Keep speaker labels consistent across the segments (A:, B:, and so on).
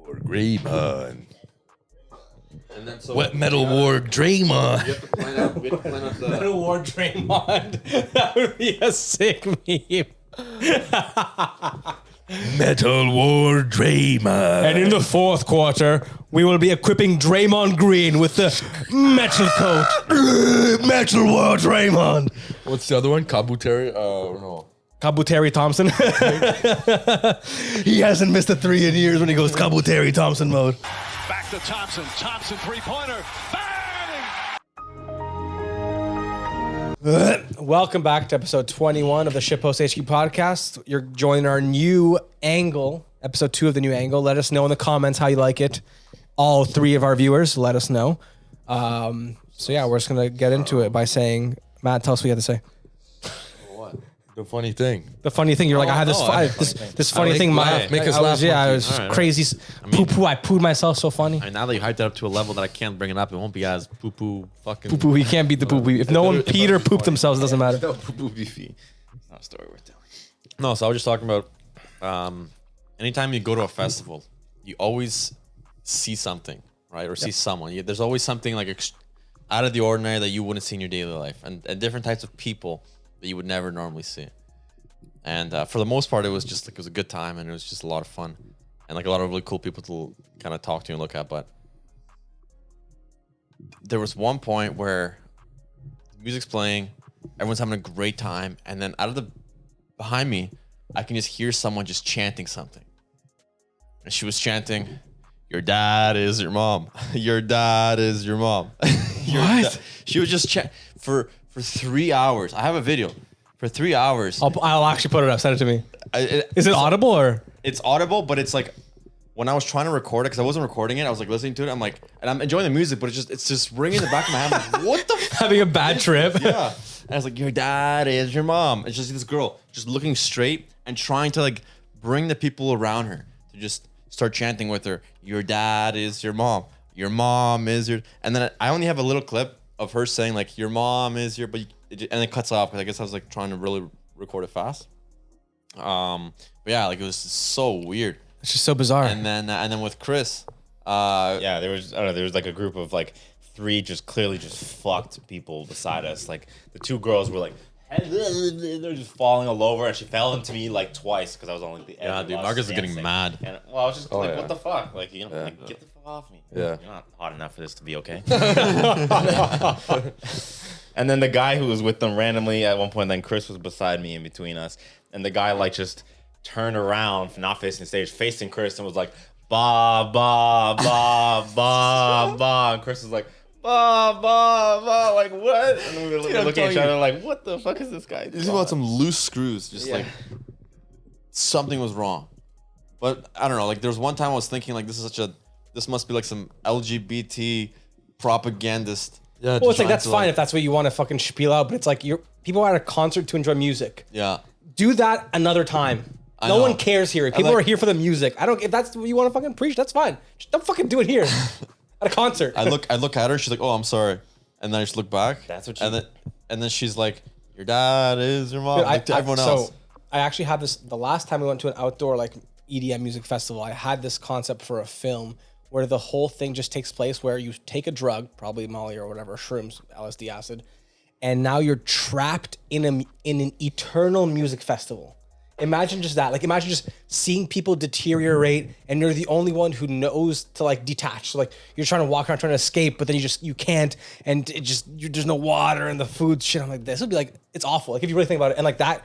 A: War Greymon.
B: And then so
A: Wet Metal War Draymond.
B: You have to plan out. We have to plan out the.
C: Metal War Draymond. That would be a sick meme.
A: Metal War Draymond.
C: And in the fourth quarter, we will be equipping Draymond Green with the metal coat.
A: Metal War Draymond. What's the other one? Kabuteri? No.
C: Kabuteri Thompson.
A: He hasn't missed a 3 in years when he goes Kabuteri Thompson mode.
D: Back to Thompson. Thompson three-pointer. Bang!
C: Welcome back to episode 21 of the Shitpost HQ podcast. You're joining our new angle, episode 2 of the new angle. Let us know in the comments how you like it. All 3 of our viewers, let us know. So yeah, we're just going to get into it by saying, Matt, tell us what you have to say.
A: The funny thing.
C: The funny thing, you're like, I had this funny thing.
A: Make us laugh.
C: Yeah, I was crazy. Poo-poo, I pooed myself so funny.
B: And now that you hyped it up to a level that I can't bring it up, it won't be as poo-poo fucking.
C: Poo-poo, you can't beat the poo-poo. If no one peed or pooped themselves, it doesn't matter.
B: No poo-poo beefy. It's not a story worth telling. No, so I was just talking about anytime you go to a festival, you always see something, right? Or see someone. There's always something like out of the ordinary that you wouldn't see in your daily life. And different types of people that you would never normally see. And for the most part, it was just like, it was a good time and it was just a lot of fun. And like a lot of really cool people to kind of talk to and look at. But there was one point where the music's playing, everyone's having a great time. And then behind me, I can just hear someone just chanting something. And she was chanting, "Your dad is your mom. Your dad is your mom."
C: What?
B: She was just for 3 hours. I have a video. For 3 hours.
C: I'll actually put it up. Send it to me. Is it audible or?
B: It's audible, but it's like when I was trying to record it, because I wasn't recording it, I was like listening to it. I'm like, and I'm enjoying the music, but it's just ringing in the back of my head. I'm like, what the fuck?
C: Having a bad trip.
B: Yeah. And I was like, your dad is your mom. It's just this girl just looking straight and trying to like bring the people around her to just start chanting with her. Your dad is your mom. Your mom is your. And then I only have a little clip of her saying like, your mom is your, and it cuts off because I guess I was like trying to really record it fast. But yeah, like it was so weird.
C: It's just so bizarre.
B: And then with Chris,
E: yeah, there was like a group of like 3 just clearly just fucked people beside us. Like the 2 girls were like they're just falling all over, and she fell into me like twice because I was on like the edge.
B: Yeah, dude, Marcus is getting mad.
E: And well, I was just like, what the fuck? Like, you know, like get the fuck off me.
A: Yeah.
E: You're not hot enough for this to be okay. And then the guy who was with them randomly at one point, then Chris was beside me in between us, and the guy like just turned around, not facing the stage, facing Chris, and was like, ba ba ba ba ba, and Chris was like, ba ba ba, like what? And then we were looking at each other like, what the fuck is this guy?
B: This is about some loose screws, just like something was wrong. But I don't know, like there was one time I was thinking like this must be like some LGBT propagandist.
A: Yeah,
C: Well, it's like, that's fine if that's what you want to fucking spiel out, but it's like people are at a concert to enjoy music.
B: Yeah.
C: Do that another time.
B: I
C: No
B: know.
C: one cares here. People are here for the music. If that's what you want to fucking preach, that's fine. Just don't fucking do it here at a concert.
B: I look at her, she's like, "Oh, I'm sorry." And then I just look back.
E: That's what
B: and then she's like, "Your dad is your mom."
C: Dude,
B: like to everyone else.
C: So I actually had this, the last time we went to an outdoor like EDM music festival, I had this concept for a film where the whole thing just takes place where you take a drug, probably Molly or whatever, shrooms, LSD, acid, and now you're trapped in an eternal music festival. Imagine just that. Like, imagine just seeing people deteriorate and you're the only one who knows to like detach. So like you're trying to walk around trying to escape, but then you can't, and there's no water and the food shit. I'm like, this would be like, it's awful. Like if you really think about it. And like that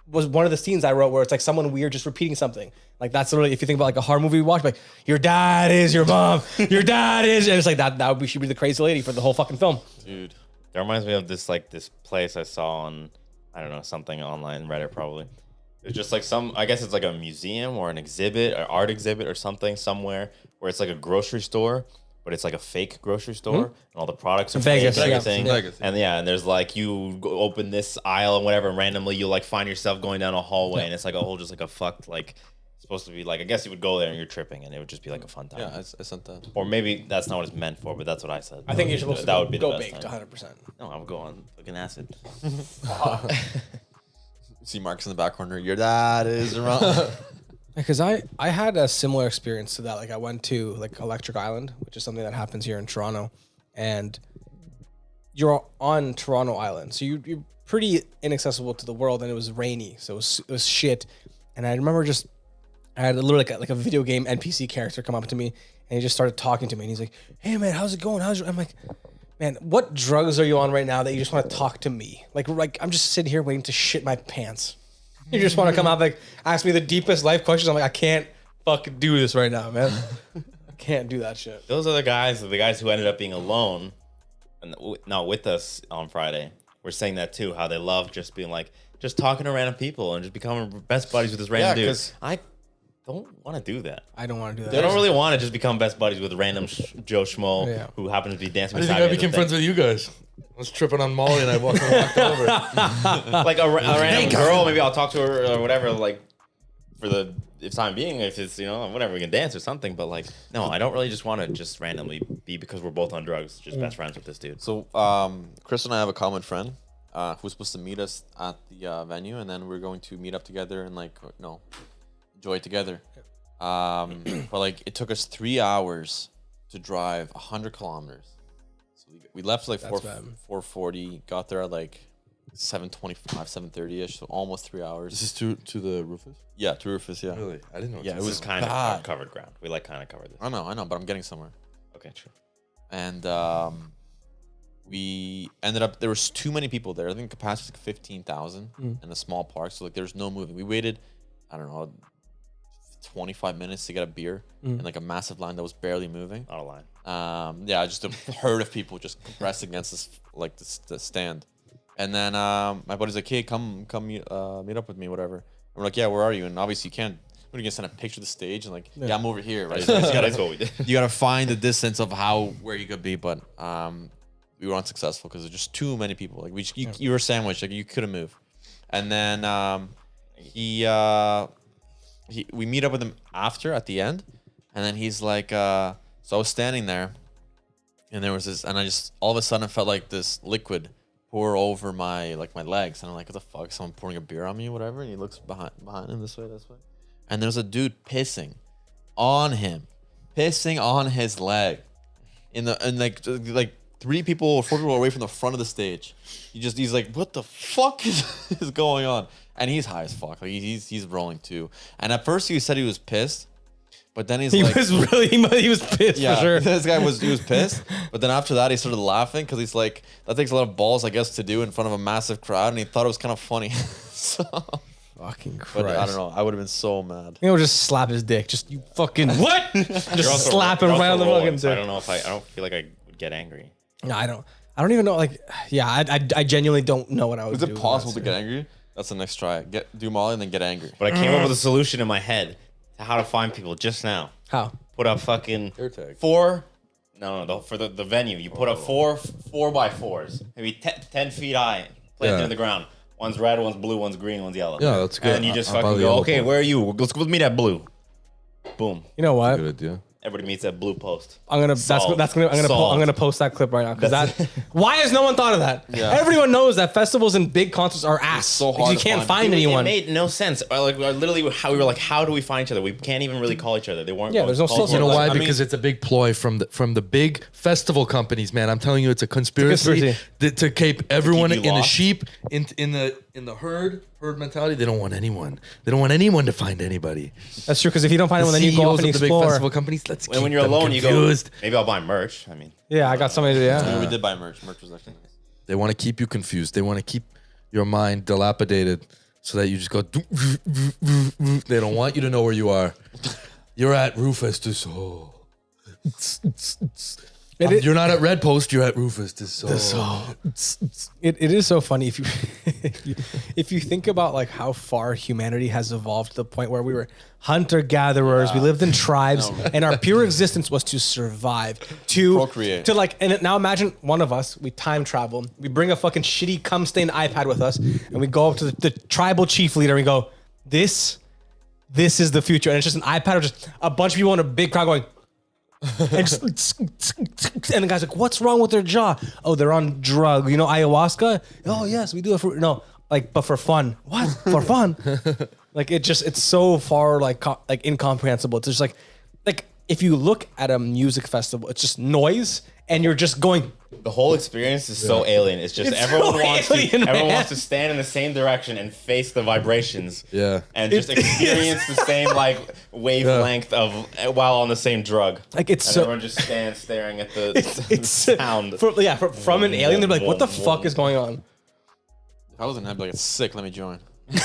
C: was one of the scenes I wrote where it's like someone weird just repeating something. Like that's literally, if you think about like a horror movie we watch, like your dad is your mom, your dad is, and it's like that should be the crazy lady for the whole fucking film.
B: Dude.
E: That reminds me of this place I saw on, I don't know, something online, Reddit probably. It's just like I guess it's like a museum or an exhibit, or art exhibit or something somewhere where it's like a grocery store, but it's like a fake grocery store and all the products are
C: Vegas,
E: fake and
C: yeah.
E: everything.
B: Vegas.
E: And there's like you go open this aisle and whatever, and randomly you'll like find yourself going down a hallway and it's like a whole just like a fucked like supposed to be like, I guess you would go there and you're tripping and it would just be like a fun time.
B: Yeah, I sent that.
E: Or maybe that's not what it's meant for, but that's what I said.
C: I think you're supposed to
E: that would be the
C: go
E: best
C: baked
E: time.
C: 100%.
E: No, I would go on fucking acid.
B: See Marcus in the back corner. Your dad is your mom.
C: Because I had a similar experience to that. Like I went to like Electric Island, which is something that happens here in Toronto, and you're on Toronto Island, so you're pretty inaccessible to the world, and it was rainy, so it was shit. And I remember I had literally like a video game NPC character come up to me, and he just started talking to me, and he's like, "Hey man, how's it going? I'm like, man, what drugs are you on right now that you just want to talk to me? Like I'm just sitting here waiting to shit my pants. You just want to come out like ask me the deepest life questions. I'm like, I can't fucking do this right now, man. I can't do that shit.
E: Those are the guys who ended up being alone and not with us on Friday. We're saying that too, how they love just being like, just talking to random people and just becoming best buddies with this random dude. I don't want to do that.
C: I don't want to do that.
E: They don't really want to just become best buddies with a random Joe Schmo who happens to be dancing
A: I
E: beside
A: think I
E: me.
A: became friends with you guys. I was tripping on Molly and I walked over.
E: Like a random girl, maybe I'll talk to her or whatever, like for the time being, if it's, whatever, we can dance or something. But like, no, I don't really just want to just randomly be, because we're both on drugs, just best friends with this dude.
B: So Chris and I have a common friend who's supposed to meet us at the venue, and then we're going to meet up together and enjoy it together. But like it took us 3 hours to drive 100 kilometers. So we left like 4:40, got there at like 7:25, 7:30ish, so almost 3 hours.
A: This is to the Rufus?
B: Yeah, to Rufus, yeah.
A: Really? I didn't know.
B: Yeah,
E: It was kind of covered ground. We kind of covered this.
B: I know, but I'm getting somewhere.
E: Okay, true.
B: And we ended up, there was too many people there. I think capacity was like 15,000 in a small park. So like there's no moving. We waited, I don't know, 25 minutes to get a beer in like a massive line that was barely moving.
E: Not a line.
B: Yeah, just a herd of people just compressed against the stand. And then my buddy's like, hey, come meet up with me, whatever. And we're like, yeah, where are you? And obviously you can't, we're gonna send a picture of the stage and like, yeah, I'm over here, right? So
E: That's what we did.
B: you gotta find the distance of where you could be, but we were unsuccessful because there's just too many people. Like you were sandwiched, like you couldn't move. And then we meet up with him at the end, and then he's like, so I was standing there, and there was this, and I just all of a sudden felt like this liquid pour over my legs, and I'm like, what the fuck? Someone pouring a beer on me, or whatever. And he looks behind him this way, and there's a dude pissing on his leg, and like 3 people or 4 people away from the front of the stage. He's like, what the fuck is going on? And he's high as fuck. Like he's rolling too. And at first he said he was pissed, but then he
C: was pissed for sure.
B: This guy was pissed. But then after that he started laughing because he's like, that takes a lot of balls, I guess, to do in front of a massive crowd, and he thought it was kind of funny. So
C: Fucking Christ.
B: but I don't know. I would have been so mad.
C: Just slap his dick. Just you fucking what? Just slap him
E: You're
C: right on the
E: also
C: fucking
E: rolling, so I
C: dick.
E: don't know if I don't feel like I would get angry.
C: No, I don't even know. Like, yeah, I genuinely don't know what I would do.
B: Is it possible to get angry? That's the next try. Do Molly and then get angry.
E: But I came up with a solution in my head to how to find people just now.
C: How?
E: Put up fucking
A: AirTag.
E: 4. No, for the venue. You put up 4 4x4s, maybe 10 feet high, planted in the ground. One's red, one's blue, one's green, one's yellow.
A: Yeah, that's good.
E: And you just
A: I'll buy
E: fucking
A: the
E: go,
A: yellow
E: okay,
A: one.
E: where are you? Let's meet at blue. Boom.
C: You know what?
A: Good idea.
E: Everybody meets at blue post.
C: I'm gonna post that clip right now because why has no one thought of that?
B: Yeah.
C: Everyone knows that festivals and big concerts are ass.
B: so
C: Because
B: hard
C: you
B: to
C: can't
B: find.
C: find anyone.
E: It made no sense. Literally, how we were like, how do we find each other? We can't even really call each other. They weren't.
C: Yeah, there's no
E: called
C: social-
A: You know
E: for
A: why?
E: us.
A: Because it's a big ploy from the big festival companies, man. I'm telling you, it's a conspiracy, to keep everyone
E: you
A: in the
E: lost.
A: sheep, in the herd mentality. They don't want anyone. They don't want anyone to find anybody.
C: That's true. Because if you don't find
A: The
C: anyone, then you go off
A: CEOs
C: and
A: of the big
C: explore.
A: festival companies. Let's
E: And
A: keep
E: when you're
A: them
E: alone,
A: confused.
E: you go, maybe I'll buy merch. I mean,
C: Yeah, I got somebody to do. Yeah.
B: We did buy merch. Merch was actually nice.
A: They want to keep you confused. They want to keep your mind dilapidated so that you just go. They don't want you to know where you are. You're at Rufus to Soul. You're not at Red Post. You're at Rufus to Soul.
C: It is so funny if you if you think about like how far humanity has evolved to the point where we were hunter gatherers, we lived in tribes, and our pure existence was to survive, to
B: Procreate.
C: to like. And now imagine one of us, we time travel, we bring a fucking shitty cum stained iPad with us, and we go up to the tribal chief leader and we go, this is the future, and it's just an iPad or just a bunch of people in a big crowd going. And just, and the guy's like, what's wrong with their jaw? Oh, they're on drug. You know, ayahuasca? Oh, yes, we do it for, no, Like, but for fun. What? For fun? Like it's so far like incomprehensible. It's just like if you look at a music festival, it's just noise, and you're just going.
E: The whole experience is so alien. It's just
C: It's
E: everyone
C: so
E: wants
C: alien,
E: to everyone
C: man.
E: wants to stand in the same direction and face the vibrations.
A: Yeah.
E: And just experience the same like wavelength of while on the same drug.
C: Like, it's
E: and
C: so-
E: everyone just stands staring at the
C: It's
E: sound.
C: from an alien. They're like, what the fuck is going on?
B: If I wasn't, I'd be like, it's sick. Let me join.
C: Yo, is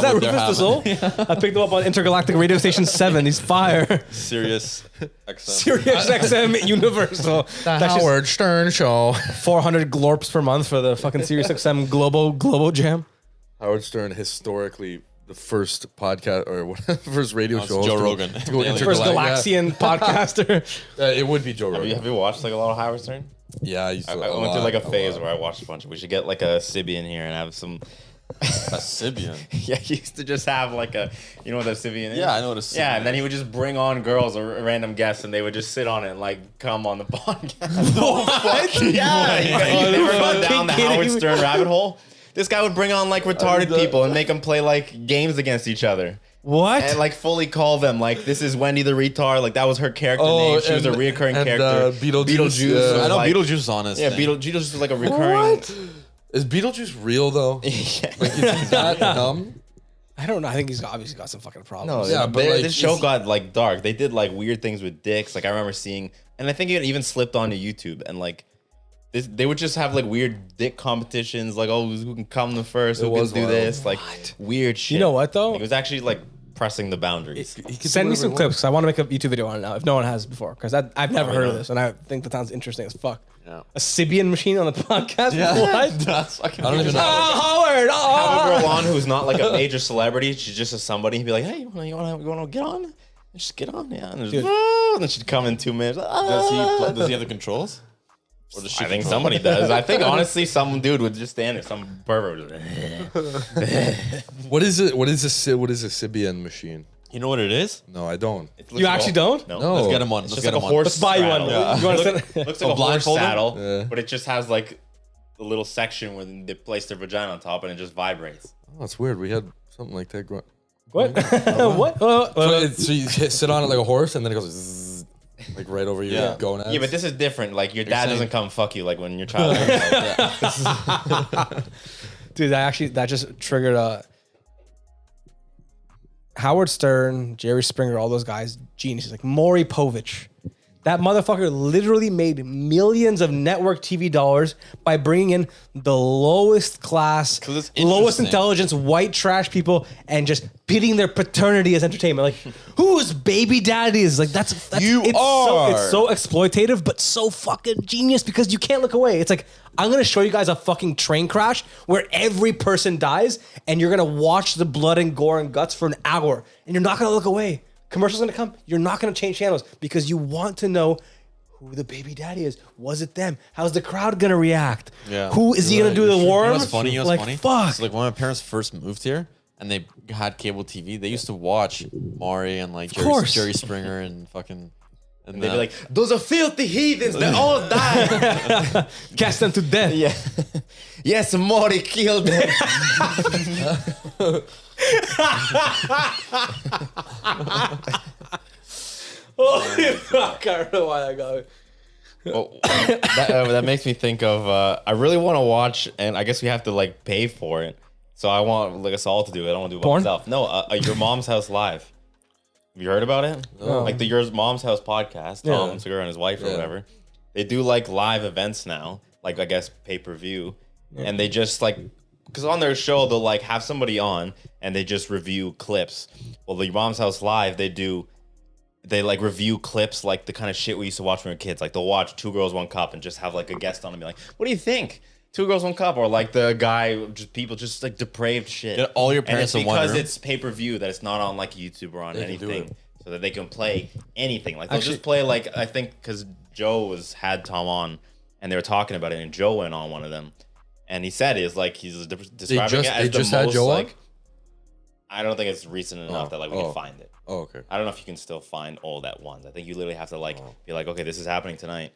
C: that
B: what they're
C: Rufus the Soul? I picked him up on Intergalactic Radio Station 7. He's fire.
B: Serious XM.
C: Sirius XM Universal.
A: The
C: That's just
A: Howard Stern Show.
C: 400 glorps per month for the fucking Sirius XM Globo Jam.
A: Howard Stern, historically the first podcast or whatever, first radio
B: it's
A: show.
B: Joe
A: to-
B: Rogan.
A: to go
B: First
C: First
A: intergalactic.
C: Galaxian podcaster.
A: Yeah. It would be Joe Rogan.
E: Have you watched like a lot of Howard Stern?
A: Yeah, I used to.
E: I went through like a phase where I watched a bunch. We should get like a Sibian here and have some.
B: A Sibian.
E: Yeah, he used to just have like a, you know what a Sibian is?
B: Yeah, I know what a Sibian
E: Yeah, and then
B: is.
E: he would just bring on girls or random guests, and they would just sit on it and like come on the podcast. What? Yeah, you never gone down the
C: kidding
E: Howard
C: me?
E: Stern rabbit hole. This guy would bring on like retarded people and make them play like games against each other.
C: What?
E: And like fully call them like this is Wendy the retard, like that was her character name. She was a reoccurring character.
A: Beetlejuice.
E: was
B: I know
E: like-
B: Beetlejuice is on his
E: Yeah,
B: thing.
E: Beetlejuice is like a recurring.
A: Is Beetlejuice real though?
E: Yeah.
A: Like, is he that dumb?
C: I don't know. I think he's obviously got some fucking problems.
E: No,
A: Yeah, but, like,
E: this show
A: it's-
E: got like dark. They did like weird things with dicks. Like I remember seeing, and I think it even slipped onto YouTube. And like, they would just have like weird dick competitions. Like, oh, who can come the first? Who can
A: was
E: do
A: wild.
E: this? Like weird shit.
C: You know what, though?
E: Like, it was actually like pressing the boundaries.
A: He could
C: Send
A: do
C: me
A: whatever
C: some
A: he
C: clips
A: wants.
C: because I want to make a YouTube video on it now if no one has before. Because I've never heard of this and I think that sounds interesting as fuck.
B: Yeah.
C: A Sibian machine on the podcast? What?
B: That's fucking
A: I don't even know.
C: Oh, Howard!
E: Have
C: Oh.
E: a girl on who's not like a major celebrity. She's just a somebody. He'd be like, hey, you wanna get on? And just get on, yeah. And,
C: Dude.
E: and then she'd come in 2 minutes.
B: Does he have the controls? Or does she
E: I think
B: control
E: somebody
B: it?
E: does. I think honestly, some dude would just stand there, some pervert.
A: What is it? What is a Sibian machine?
B: You know what it is?
A: No, I don't.
C: You actually don't?
E: No.
A: No.
B: Let's get him on.
E: It's
B: Let's
E: just
B: get
E: like
B: him
E: a
B: on.
E: horse.
C: Let's buy you one.
E: straddle.
C: You want to
E: Looks like
B: Oh,
E: a horse
B: blindfold him?
E: saddle,
A: Yeah.
E: but it just has like the little section where they place their vagina on top and it just vibrates.
A: Oh, that's weird. We had something like that.
C: What? What?
A: So you sit on it like a horse, and then it goes zzz, like right over you,
B: Yeah.
A: going at.
E: Yeah, but this is different. Like your dad
B: saying-
E: doesn't come fuck you like when your child.
C: Dude, that just triggered a Howard Stern, Jerry Springer, all those guys, geniuses. Like Maury Povich. That motherfucker literally made millions of network TV dollars by bringing in the lowest class,
B: 'Cause it's
C: lowest
B: interesting.
C: intelligence, white trash people and just pitting their paternity as entertainment. Like, whose baby daddy is? Like, that's
B: You
C: it's
B: are.
C: it's so exploitative, but so fucking genius because you can't look away. It's like, I'm gonna show you guys a fucking train crash where every person dies, and you're gonna watch the blood and gore and guts for an hour, and you're not gonna look away. Commercials gonna come. You're not gonna change channels because you want to know who the baby daddy is. Was it them? How's the crowd gonna react?
B: Yeah.
C: Who is he gonna do the
B: You
C: worm?
B: know what's funny? You know what's
C: like,
B: funny?
C: fuck.
B: So, like when my parents first moved here and they had cable TV, they used to watch Maury and like
C: course.
B: Jerry Springer and fucking. And
E: They'd be like, those are filthy heathens. They all died.
C: Cast them to death.
E: Yeah. Yes, Maury killed them.
C: Holy fuck! I don't know why that got.
E: Well, that makes me think of. I really want to watch, and I guess we have to like pay for it. So I want like us all to do it. I don't want to do it by
C: Porn?
E: myself. No, Your Mom's House Live. Have you heard about it? Like the Your Mom's House podcast. Tom
C: Yeah.
E: Segura and his wife or
A: Yeah.
E: whatever. They do like live events now, like I guess pay per view, and they just like. Because on their show, they'll like have somebody on and they just review clips. Well, the Your Mom's House Live, they like review clips like the kind of shit we used to watch when we were kids. Like they'll watch Two Girls, One Cup and just have like a guest on and be like, what do you think? Two Girls, One Cup. Or like the guy, just people just like depraved shit.
B: Get all your
E: And
B: parents
E: it's
B: in one
E: because
B: room.
E: it's pay-per-view that it's not on like YouTube or on
A: They can do
E: anything.
A: it.
E: So that they can play anything. Like they'll
C: Actually-
E: just play like, I think because Joe had Tom on and they were talking about it and Joe went on one of them. And he said he's describing it as
A: they
E: the
A: just had
E: most
A: Joe on?
E: like, I don't think it's recent enough that like we can find it.
A: Oh, okay.
E: I don't know if you can still find all that ones. I think you literally have to like be like, okay, this is happening tonight.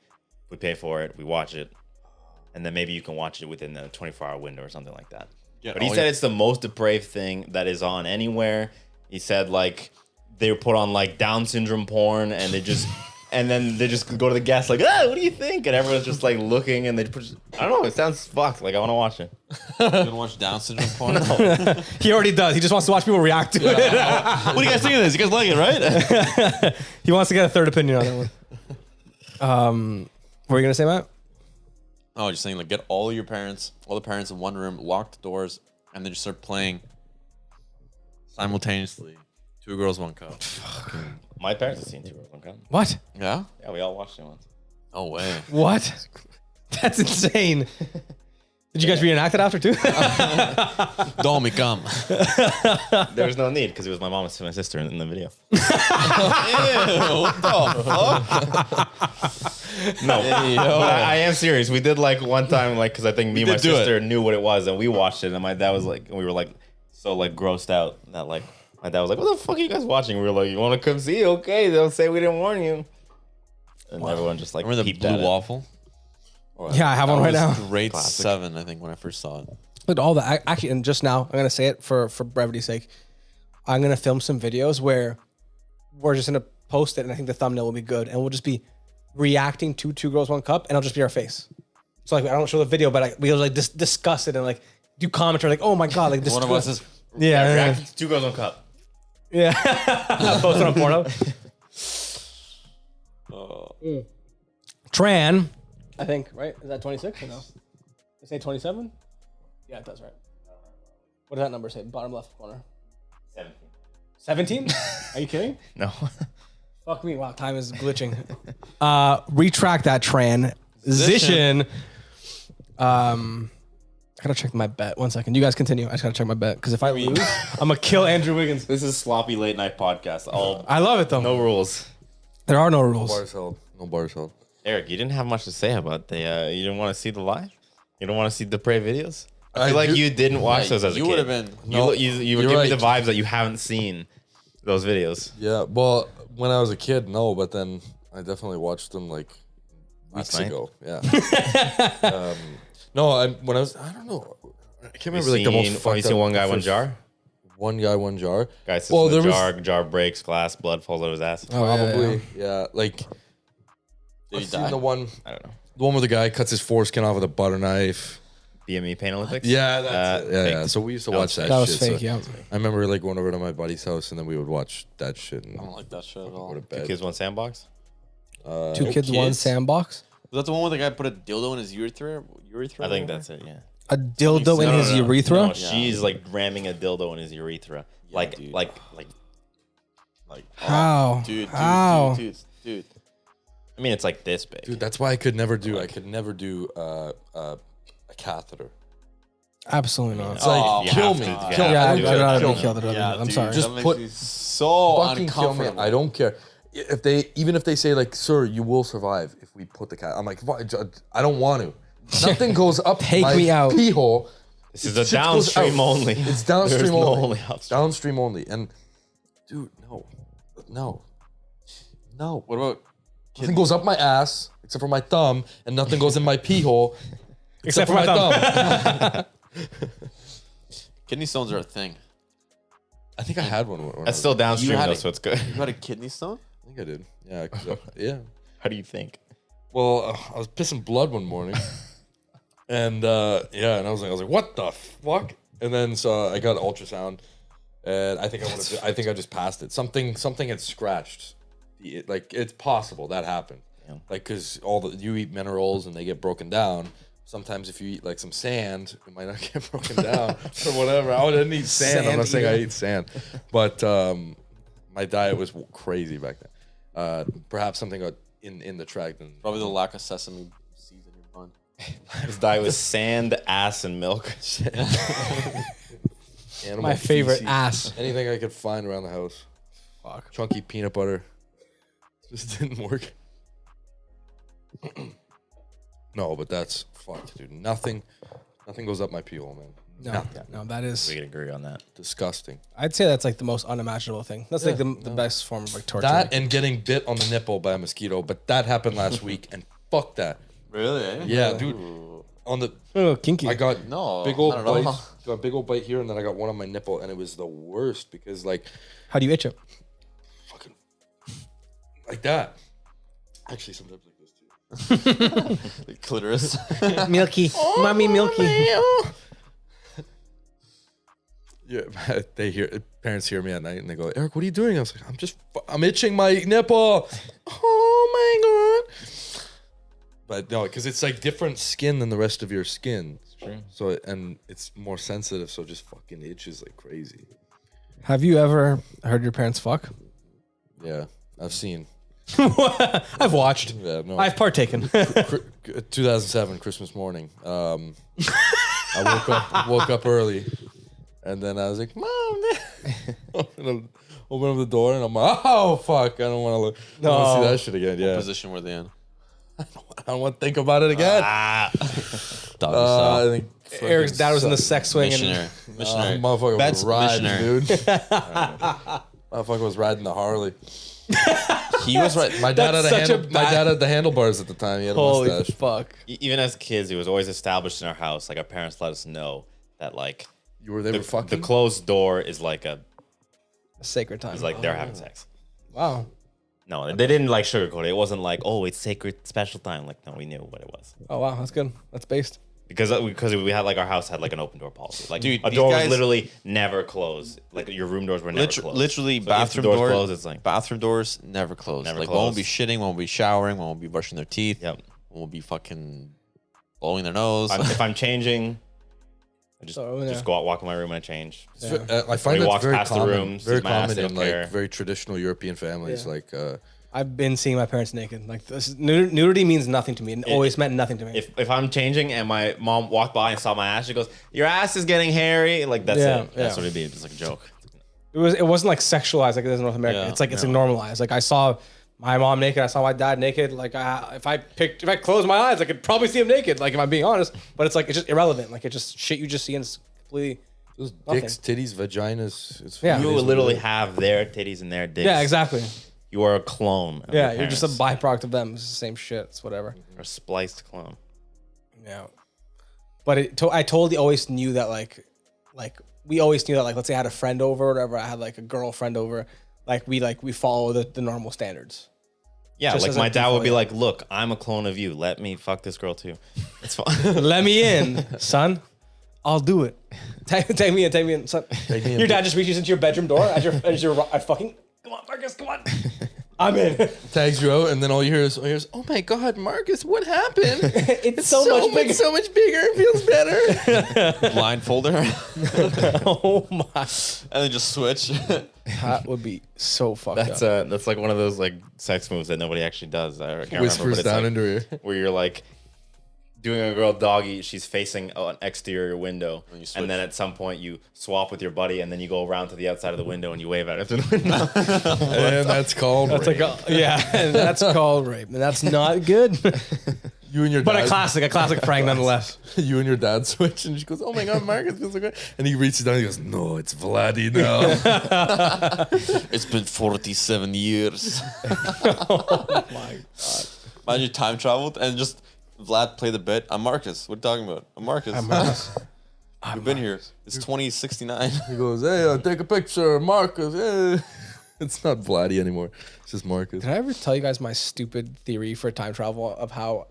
E: We pay for it, we watch it, and then maybe you can watch it within the 24-hour window or something like that. But he said it's the most depraved thing that is on anywhere. He said like they put on like Down syndrome porn and then they just go to the guests like, what do you think? And everyone's just like looking and they put, I don't know, it sounds fucked. Like I want to watch it.
B: You want to watch Down syndrome porn?
C: He already does. He just wants to watch people react to it.
B: What do you guys think of this? You guys like it, right?
C: He wants to get a third opinion on that one. What were you gonna say, Matt?
B: Oh, just saying, like, get all the parents in one room, lock the doors, and then just start playing simultaneously. Two Girls, One Cup.
E: My parents have seen Two Girls, One Cup.
C: What?
B: Yeah?
E: Yeah, we all watched it once.
B: No way.
C: What? That's insane. Did you guys reenact it after too?
B: Don't me come.
E: There was no need because it was my mom and my sister in the video.
B: Ew, what the fuck?
E: No, but I am serious. We did like one time, like, because I think me and my
B: did do
E: sister knew what it was, and we watched it, and my dad was like, and we were like, so like grossed out that like my dad was like, "What the fuck are you guys watching?" We were like, "You want to come see? Okay, they'll say we didn't warn you." And everyone just like
B: Remember the
E: peeped
B: blue
E: at it.
B: waffle?
C: Yeah, I have one right now.
B: Grade
E: Classic.
B: 7, I think, when I first saw it.
C: But all that actually, and just now, I'm gonna say it for brevity's sake. I'm gonna film some videos where we're just gonna post it, and I think the thumbnail will be good, and we'll just be reacting to Two Girls, One Cup, and it'll just be our face. So like, I don't show the video, but we'll like discuss it and like do commentary, like, oh my god, like this.
B: One of us is
C: yeah,
E: Reacted to Two Girls, One Cup.
C: yeah. Post it on Pornhub. Tran, I think, right? Is that 26 or no? It say 27? Yeah, it does, right? What does that number say? Bottom left corner. 17? Are you kidding?
E: No.
C: Fuck me. Wow, time is glitching. Retract that transition. I gotta check my bet. 1 second. You guys continue. I just gotta check my bet. Because if I lose, I'm gonna kill Andrew Wiggins.
E: This is sloppy late night podcast. All
C: I love it though.
E: no rules.
C: There are no rules.
A: Bars held. No bars held.
E: Eric, you didn't have much to say about the. You didn't want to see the live. You don't want to see the Prey videos. I feel like you didn't watch those as a kid.
B: You would have been.
E: You were
A: you're
E: giving me the
A: right.
E: vibes that you haven't seen those videos.
A: Yeah, well, when I was a kid, no, but then I definitely watched them like weeks
E: Last night?
A: ago. Yeah. No, when I was, I don't know. I can't remember like the most
E: Have you
A: fucked
E: seen
A: up
E: One Guy, One
A: first-
E: Jar?
A: One guy, one jar.
E: Guy sits
A: Well,
E: in the
A: there
E: jar, jar breaks, glass, blood falls out of his ass.
A: Probably, yeah. Like,
B: Did
A: I've
B: he
A: seen
B: die?
A: the one
E: I don't know.
A: where the guy cuts his foreskin off with a butter knife.
E: BME Pain Olympics?
A: Yeah, that's it. Yeah,
E: fake.
A: yeah. So we used to
E: That
A: watch
E: was
A: that.
E: fake.
C: That was
A: shit.
C: fake,
A: So
C: yeah.
A: I remember like going over to my buddy's house and then we would watch that shit and
B: I don't like that shit at all.
A: go to
B: Was
E: Two
A: bed.
E: kids, one sandbox?
C: Two kids, one
B: kids.
C: sandbox.
B: that the one where the guy put a dildo in his urethra?
E: I think that's it, yeah.
C: A dildo in his urethra.
E: No, she's like ramming a dildo in his urethra. Like,
B: dude.
E: like,
C: How?
B: Dude,
C: How?
B: dude.
E: I mean, it's like this big.
A: Dude, that's why I could never do a catheter.
C: Absolutely not.
A: It's like
E: you
A: kill
E: have
A: me,
E: to. You
A: kill
E: have
A: me.
C: Yeah,
E: to
C: I'd
E: do it.
C: rather
A: Kill
C: be
A: me.
C: killed rather than that. I'm sorry.
A: Just
B: That makes
A: put-
B: me so
A: Fucking kill me.
B: uncomfortable.
A: I don't care. If they even if they say like, sir, you will survive if we put the cat. I'm like, I don't want to. Nothing goes up
C: Take
A: my
C: me out.
A: pee hole.
E: This is a
A: Shit goes
E: downstream
A: out.
E: only.
A: It's downstream
E: There's no
A: only.
E: only upstream.
A: Downstream only. And dude, no.
B: What about
A: Nothing goes up my ass except for my thumb, and nothing goes in my pee hole except for my thumb.
B: kidney stones are a thing?
A: I think I had one. When I
E: That's
A: was-
E: still downstream
B: had
E: though,
B: it.
E: so it's good.
B: You had a kidney stone?
A: I think I did. Yeah. 'Cause yeah.
E: How do you think?
A: Well, I was pissing blood one morning, and and I was like, what the fuck? And then so I got ultrasound, and I think I just passed it. Something had scratched. Like it's possible that happened.
E: Yeah.
A: Like because you eat minerals and they get broken down. Sometimes if you eat like some sand, it might not get broken down or whatever. I didn't eat sand. I'm not saying I eat sand, but my diet was crazy back then. Perhaps something got in the tract and
B: Probably the lack of sesame seeds in your bun.
E: His diet was sand, ass, and milk.
A: animal
C: My favorite
A: feces.
C: ass.
A: Anything I could find around the house.
C: Fuck.
A: Chunky peanut butter. Just didn't work. No, but that's fucked, dude. Nothing goes up my pee hole, man.
C: No,
A: Nothing.
C: no, that is.
E: We can agree on that.
A: Disgusting.
C: I'd say that's like the most unimaginable thing. That's like the best form of like torture.
A: That and getting bit on the nipple by a mosquito, but that happened last week, and fuck that.
B: Really?
A: Yeah, dude. on the.
C: Oh, kinky.
A: I got
B: No,
A: big old
B: not at all.
A: bites. Got a big old bite here, and then I got one on my nipple, and it was the worst because like
C: How do you itch it?
A: fucking like that. Actually, sometimes like this too.
B: The clitoris.
C: Milky. Mommy milky.
A: Yeah, parents hear me at night and they go, Eric, what are you doing? I was like, I'm itching my nipple. Oh my god! But no, because it's like different skin than the rest of your skin. It's
E: true.
A: So and it's more sensitive, so it just fucking itches like crazy.
C: Have you ever heard your parents fuck?
A: Yeah, I've seen.
C: I've watched.
A: Yeah, no.
C: I've partaken.
A: 2007 Christmas morning. I woke up early, and then I was like, "Mom, open up the door," and I'm like, "Oh fuck, I don't want to look. I don't want to see that shit again." Yeah,
B: Position were they in?
A: I don't want to think about it again.
B: Doggy
A: I
B: style.
A: think
C: Eric's dad was in the sex swing.
B: Missionary. Missionary.
A: Motherfucker
B: That's
A: was riding,
B: missionary.
A: dude. Motherfucker was riding the Harley.
B: He was right.
A: My dad
C: That's
A: had
C: such a
A: my dad had the handlebars at the time. He had a
C: Holy
A: mustache.
C: fuck.
E: Even as kids, it was always established in our house. Like our parents let us know that like
A: You were there
E: the,
A: with fucking.
E: the closed door is like
C: A sacred time.
E: they're having sex.
C: Wow.
E: No, they didn't like sugarcoat it. It wasn't like, oh, it's sacred special time. Like, no, we knew what it was.
C: Oh wow, that's good. That's based.
E: Because we had like our house had like an open door policy. Like,
B: Dude,
E: a
B: these
E: door was
B: guys-
E: literally never closed. Like your room doors were never closed.
B: Literally,
E: So if
B: bathroom
E: the doors
B: doors.
E: closed, it's like
B: bathroom doors never closed.
E: Never
B: Like one will be
E: closed.
B: shitting, one will be showering, one will be brushing their teeth.
E: Yep.
B: One will be fucking blowing their nose.
E: if I'm changing, I just
C: Oh, yeah.
E: just go out, walk in my room, and I change.
A: I find
E: He
A: that's
E: walks
A: very
E: past the
A: common.
E: room,
A: Very
E: sees my ass,
A: common
E: they
A: in
E: don't
A: like
E: care.
A: very traditional European families.
C: Yeah.
A: Like,
C: I've been seeing my parents naked. Like this nudity means nothing to me. It always meant nothing to me.
E: If I'm changing and my mom walked by and saw my ass, she goes, "Your ass is getting hairy." Like that's
C: Yeah,
E: it. That's
C: yeah.
E: what it'd be. It's like a joke.
C: It wasn't like sexualized like it is in North America.
B: Yeah,
C: It's like normalized. Like I saw my mom naked, I saw my dad naked. Like if I closed my eyes, I could probably see him naked. Like if I'm being honest, but it's like it's just irrelevant. Like it's just shit you just see and it's completely.
A: those
C: Nothing.
A: dicks, titties, vaginas. It's
C: Yeah.
E: You
A: it
E: will
A: is what
E: literally
A: it is.
E: have their titties and their dicks.
C: Yeah, exactly.
E: You are a clone. Of
C: Yeah,
E: your
C: you're just a
E: parents.
C: byproduct of them. It's the same shit. It's whatever.
E: Or a spliced clone.
C: Yeah. But I totally always knew that like we always knew that like let's say I had a friend over or whatever. I had like a girlfriend over. Like we follow the normal standards.
E: Yeah,
C: Just
E: like
C: as a
E: my dad would be
C: default,
E: like, "Look, I'm a clone of you. Let me fuck this girl too. It's fine."
C: Let me in, son. I'll do it. Take me in, son.
A: me in.
C: Your dad just reaches into your bedroom door as you're fucking. Come on, Marcus. Come on. I'm in.
A: Tags you out, and then all you hear is, "Oh my God, Marcus, what happened?
C: It's so much bigger.
A: so much bigger. It feels better."
B: Blindfold her and
C: Oh my.
B: then just switch.
C: That would be so fucked up.
E: That's like one of those like sex moves that nobody actually does. I can't
A: Whispers
E: remember, but it's
A: down
E: like,
A: into her ear.
E: where you're like doing a girl doggy, she's facing an exterior window,
B: you switch.
E: and then at some point you swap with your buddy, and then you go around to the outside of the window and you wave at her through the window.
A: And that's called.
C: That's
A: rape.
C: like and that's called rape, and that's not good.
A: You and your
C: But
A: dad.
C: a classic prank nonetheless.
A: You and your dad switch, and she goes, "Oh my God, Marcus feels so good." And he reaches down, and he goes, "No, it's Vladdy now."
B: It's been 47 years.
C: Oh my god.
B: Imagine you time traveled and just Vlad played the bit. I'm Marcus. What are you talking about? I'm Marcus. We've been here. It's 2069.
A: He goes, "Hey, take a picture, Marcus." Hey. It's not Vladdy anymore. It's just Marcus.
C: Did I ever tell you guys my stupid theory for time travel of how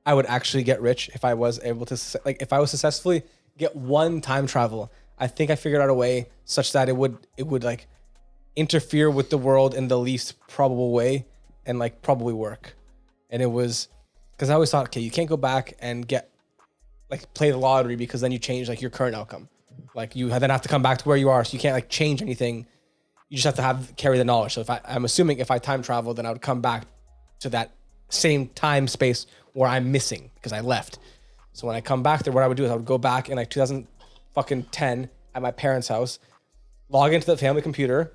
C: I would actually get rich if I was able to, like, if I was successfully get one time travel? I think I figured out a way such that it would like interfere with the world in the least probable way and like probably work. And it was because I always thought, okay, you can't go back and get like play the lottery because then you change like your current outcome. Like you then have to come back to where you are, so you can't like change anything. You just have to carry the knowledge. So I'm assuming if I time travel, then I would come back to that same time space where I'm missing because I left. So when I come back there, what I would do is I would go back in like 2010 at my parents' house, log into the family computer,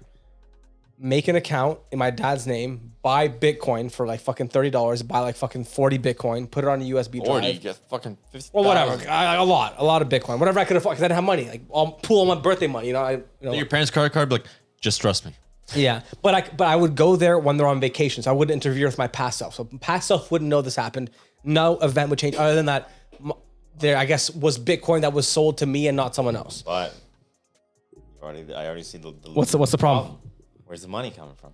C: make an account in my dad's name, buy Bitcoin for like fucking $30, buy like fucking 40 Bitcoin, put it on a USB drive.
B: 40, you get fucking 50.
C: Well, whatever. A lot of Bitcoin. Whatever I could afford because I didn't have money. Like I'll pool all my birthday money.
B: Your parents' card, be like, just trust me.
C: Yeah, but I would go there when they're on vacation, so I wouldn't interfere with my past self. So past self wouldn't know this happened. No event would change. Other than that, there, I guess, was Bitcoin that was sold to me and not someone else.
E: But I already see the
C: What's the problem?
E: Where's the money coming from?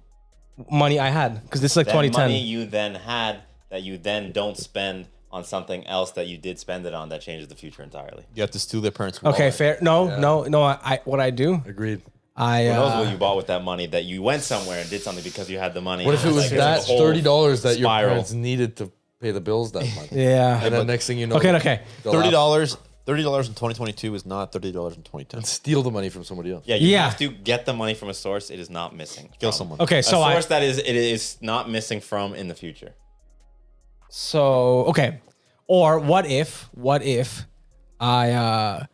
C: Money I had, because this is like
E: That
C: 2010.
E: money you then had that you then don't spend on something else that you did spend it on that changes the future entirely.
B: You have to steal their parents'
C: Okay,
B: wallet.
C: fair. No. I what I do,
A: Agreed.
E: Who knows what you bought with that money that you went somewhere and did something because you had the money.
A: What if it was
E: Like,
A: that
E: it's a whole
A: $30 that your
E: spiral.
A: parents needed to pay the bills that month?
C: Yeah.
A: And then next thing you know,
C: Okay.
A: they'll
B: $30 in 2022 is not $30 in 2010.
A: and steal the money from somebody else.
E: Yeah, you
C: Yeah.
E: have to get the money from a source it is not missing.
B: Kill
E: from.
B: someone.
C: Okay,
E: A
C: so
E: source that it is not missing from in the future.
C: okay. Or what if I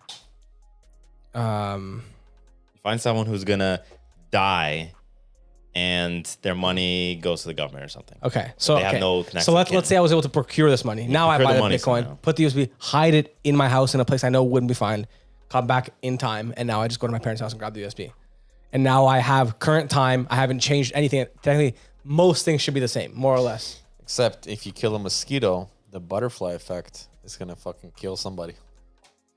E: Find someone who's gonna die and their money goes to the government or something.
C: okay. So
E: They have
C: okay.
E: no connection
C: So
E: to
C: let's
E: kin.
C: say I was able to procure this money. Now I
E: procure
C: buy
E: the
C: the
E: money
C: Bitcoin,
E: somehow.
C: put the USB, hide it in my house in a place I know wouldn't be found, come back in time, and now I just go to my parents' house and grab the USB. And now I have current time. I haven't changed anything. Technically, most things should be the same, more or less.
B: Except if you kill a mosquito, the butterfly effect is going to fucking kill somebody.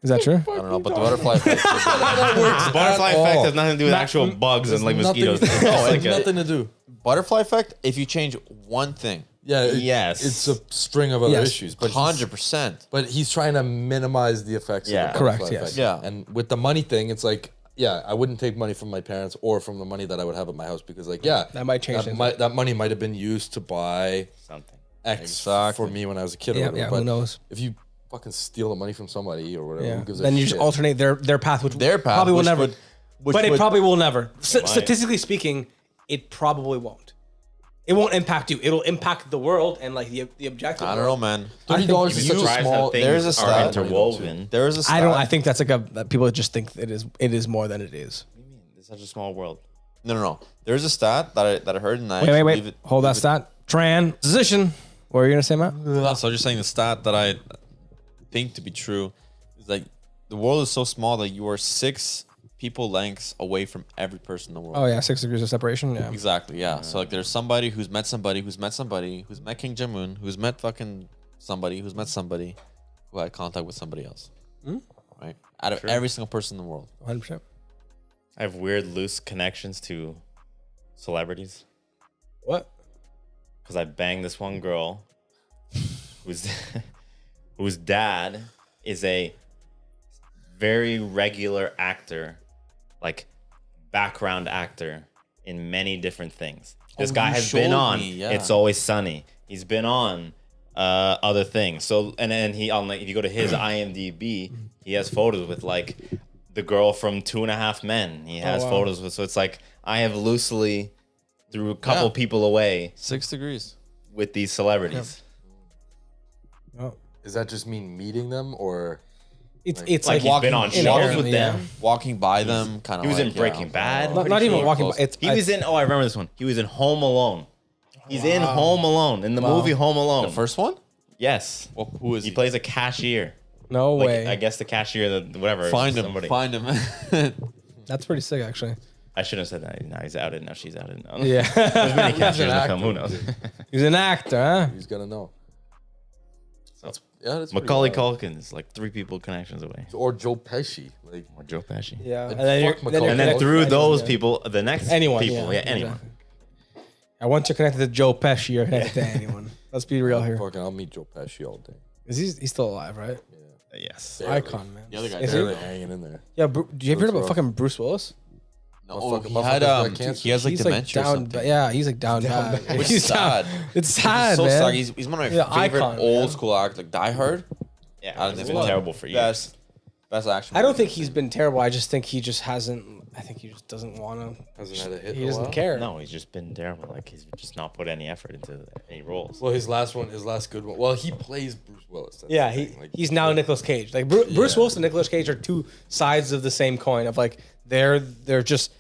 C: Is that true?
B: I don't know, but the butterfly effect.
E: The butterfly effect has nothing to do with actual bugs and like mosquitoes. It's
A: No,
E: just
A: it's
E: like
A: nothing to do.
B: Butterfly effect, if you change one thing,
A: Yeah.
E: Yes.
A: It's a string of other
C: Yes.
A: issues, but
B: 100%.
A: But he's trying to minimize the effects.
E: Yeah.
A: Of the
C: Correct,
A: butterfly
C: yes.
A: effect.
B: Yeah.
A: And with the money thing, it's like, yeah, I wouldn't take money from my parents or from the money that I would have at my house because, like, yeah,
C: That might change things.
A: that money might have been used to buy
E: something.
A: X
B: Exactly.
A: for me when I was a kid. Or
C: Yeah,
A: whatever.
C: yeah,
A: But
C: who knows?
A: If you fucking steal the money from somebody or whatever,
C: Yeah.
A: who gives a
C: Then you
A: shit?
C: just alternate their path, which
B: Their path,
C: probably will
B: which
C: never.
B: would- which
C: but it
B: would-
C: probably will never.
E: might.
C: Statistically speaking, it probably won't. It won't impact you. It'll impact the world and like the objective.
B: I don't know, man.
A: $30 is
E: You
A: such a
E: try
A: small.
E: some things
B: there's a
E: are
B: stat-
E: interwoven.
B: There is a stat.
C: I think that's like that people just think it is more than it is.
E: It's such a small world.
B: No. There's a stat that I heard, and I
C: Wait.
B: actually believe it-
C: Hold that
B: believe
C: stat. Transition. What were you gonna say, Matt?
B: So I'm just saying the stat that I think to be true is like the world is so small that you are 6 people lengths away from every person in the world.
C: Oh yeah, 6 degrees of separation. Yeah.
B: Exactly, yeah. So like there's somebody who's met somebody who's met somebody who's met King Jamun, who's met fucking somebody who's met somebody who had contact with somebody else. Right? Out of every single person in the world.
C: 100%.
E: I have weird loose connections to celebrities
C: What?
E: because I banged this one girl whose whose dad is a very regular actor, like background actor in many different things. This
B: Oh,
E: guy
B: you
E: has been
B: showed
E: on
B: me, yeah.
E: It's Always Sunny. He's been on other things. So and then he on like if you go to his IMDb, he has photos with like the girl from 2.5 Men. He has
C: wow.
E: photos with so it's like I have loosely threw a couple
B: Yeah.
E: people away
B: 6 degrees.
E: with these celebrities.
C: Oh.
A: Does that just mean meeting them or?
C: It's
E: Like
C: like
E: he's been on shows
C: inherently,
E: with
C: yeah.
E: them.
B: Walking by them, kind of.
E: He was in Breaking Bad.
C: Not
E: Pretty
C: even
E: sure.
C: walking. By, it's
E: He was in. Oh, I remember this one. He was in Home Alone. He's in Home Alone in the movie Home Alone.
B: The first one?
E: Yes.
B: Well, who is
E: He
B: he?
E: plays a cashier.
C: no
E: Like
C: way.
E: I guess the cashier, whatever.
B: Find him.
E: somebody.
B: Find him.
C: That's pretty sick, actually.
E: I shouldn't have said that. Now he's outed. Now she's outed. No.
C: Yeah.
E: There's many cashiers in the
A: actor.
E: film. Who knows?
C: He's an actor, huh?
A: He's gonna know.
E: So,
A: That's
E: Macaulay
A: pretty wild.
E: Culkin is like 3 people connections away.
A: Or Joe Pesci. Like
E: Or Joe Pesci.
C: Yeah. And
A: fuck
C: then,
A: Macaulay
C: you're
E: And then
C: connected
E: through
C: to
E: those
C: anyone,
E: people, the next
C: yeah. Anyone.
E: people, yeah, anyone.
C: exactly. And once you're connected to Joe Pesci, you're connected to anyone. Let's be real here.
A: fucking, I'll meet Joe Pesci all day.
C: Is he's still alive, right?
E: Yes.
C: Icon, man.
B: The other guy.
C: Is he?
A: Barely hanging in there.
C: Yeah, do you ever heard about
A: Bruce
C: fucking Bruce Willis?
B: No,
A: Motherfucker-
B: he
A: motherfucker's
B: had
A: got cancer.
B: he has like
C: He's
B: dementia or
C: down,
B: something.
C: yeah, he's like down bad.
B: Which
C: He's
B: is
C: down-
B: sad.
C: It's sad,
B: so
C: man.
B: sad. He's one of my
C: Yeah,
B: favorite
C: icon,
B: old
C: man.
B: school actors, like Die Hard.
E: Yeah,
B: I
E: it's
B: think
E: been
B: it's
E: terrible for years.
B: Best action.
C: I don't
B: movie.
C: think he's been terrible. I just think he just hasn't. I think he just doesn't want to.
A: Hasn't had a hit.
C: He
A: in a
C: doesn't
A: while.
C: care.
E: No, he's just been terrible. Like he's just not put any effort into any roles.
A: Well, his last good one. Well, he plays Bruce Willis. That's
C: Yeah,
A: the thing. Like,
C: he's now Nicolas Cage. Like Bruce Willis and Nicolas Cage are 2 sides of the same coin. Of like they're just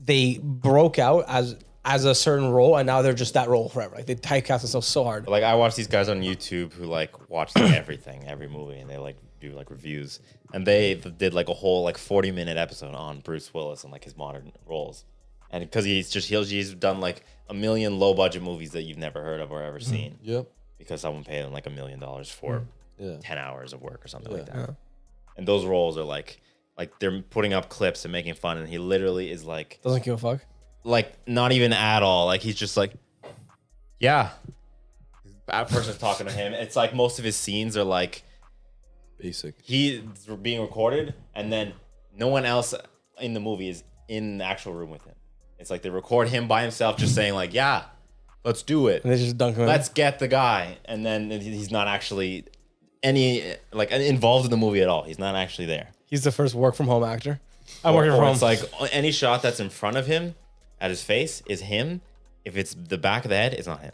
C: they broke out as a certain role, and now they're just that role forever. Like they typecast themselves so hard.
E: Like I watch these guys on YouTube who like watch like, everything, every movie, and they like do like reviews. And they did like a whole like 40-minute episode on Bruce Willis and like his modern roles. And because he's done like a million low budget movies that you've never heard of or ever seen.
A: Yep.
E: Because someone paid him like $1 million for 10 hours of work or something like that. And those roles are like they're putting up clips and making fun, and he literally is like
C: Doesn't give a fuck.
E: Like not even at all. Like he's just like, yeah. That person's talking to him. It's like most of his scenes are like
A: basic.
E: He's being recorded, and then no one else in the movie is in the actual room with him. It's like they record him by himself, just saying like, "Yeah, let's do it.
C: And they just dunk him.
E: Let's get the guy." And then he's not actually involved in the movie at all. He's not actually there.
C: He's the first work from home actor. I'm working from home.
E: It's like any shot that's in front of him, at his face, is him. If it's the back of the head, it's not him.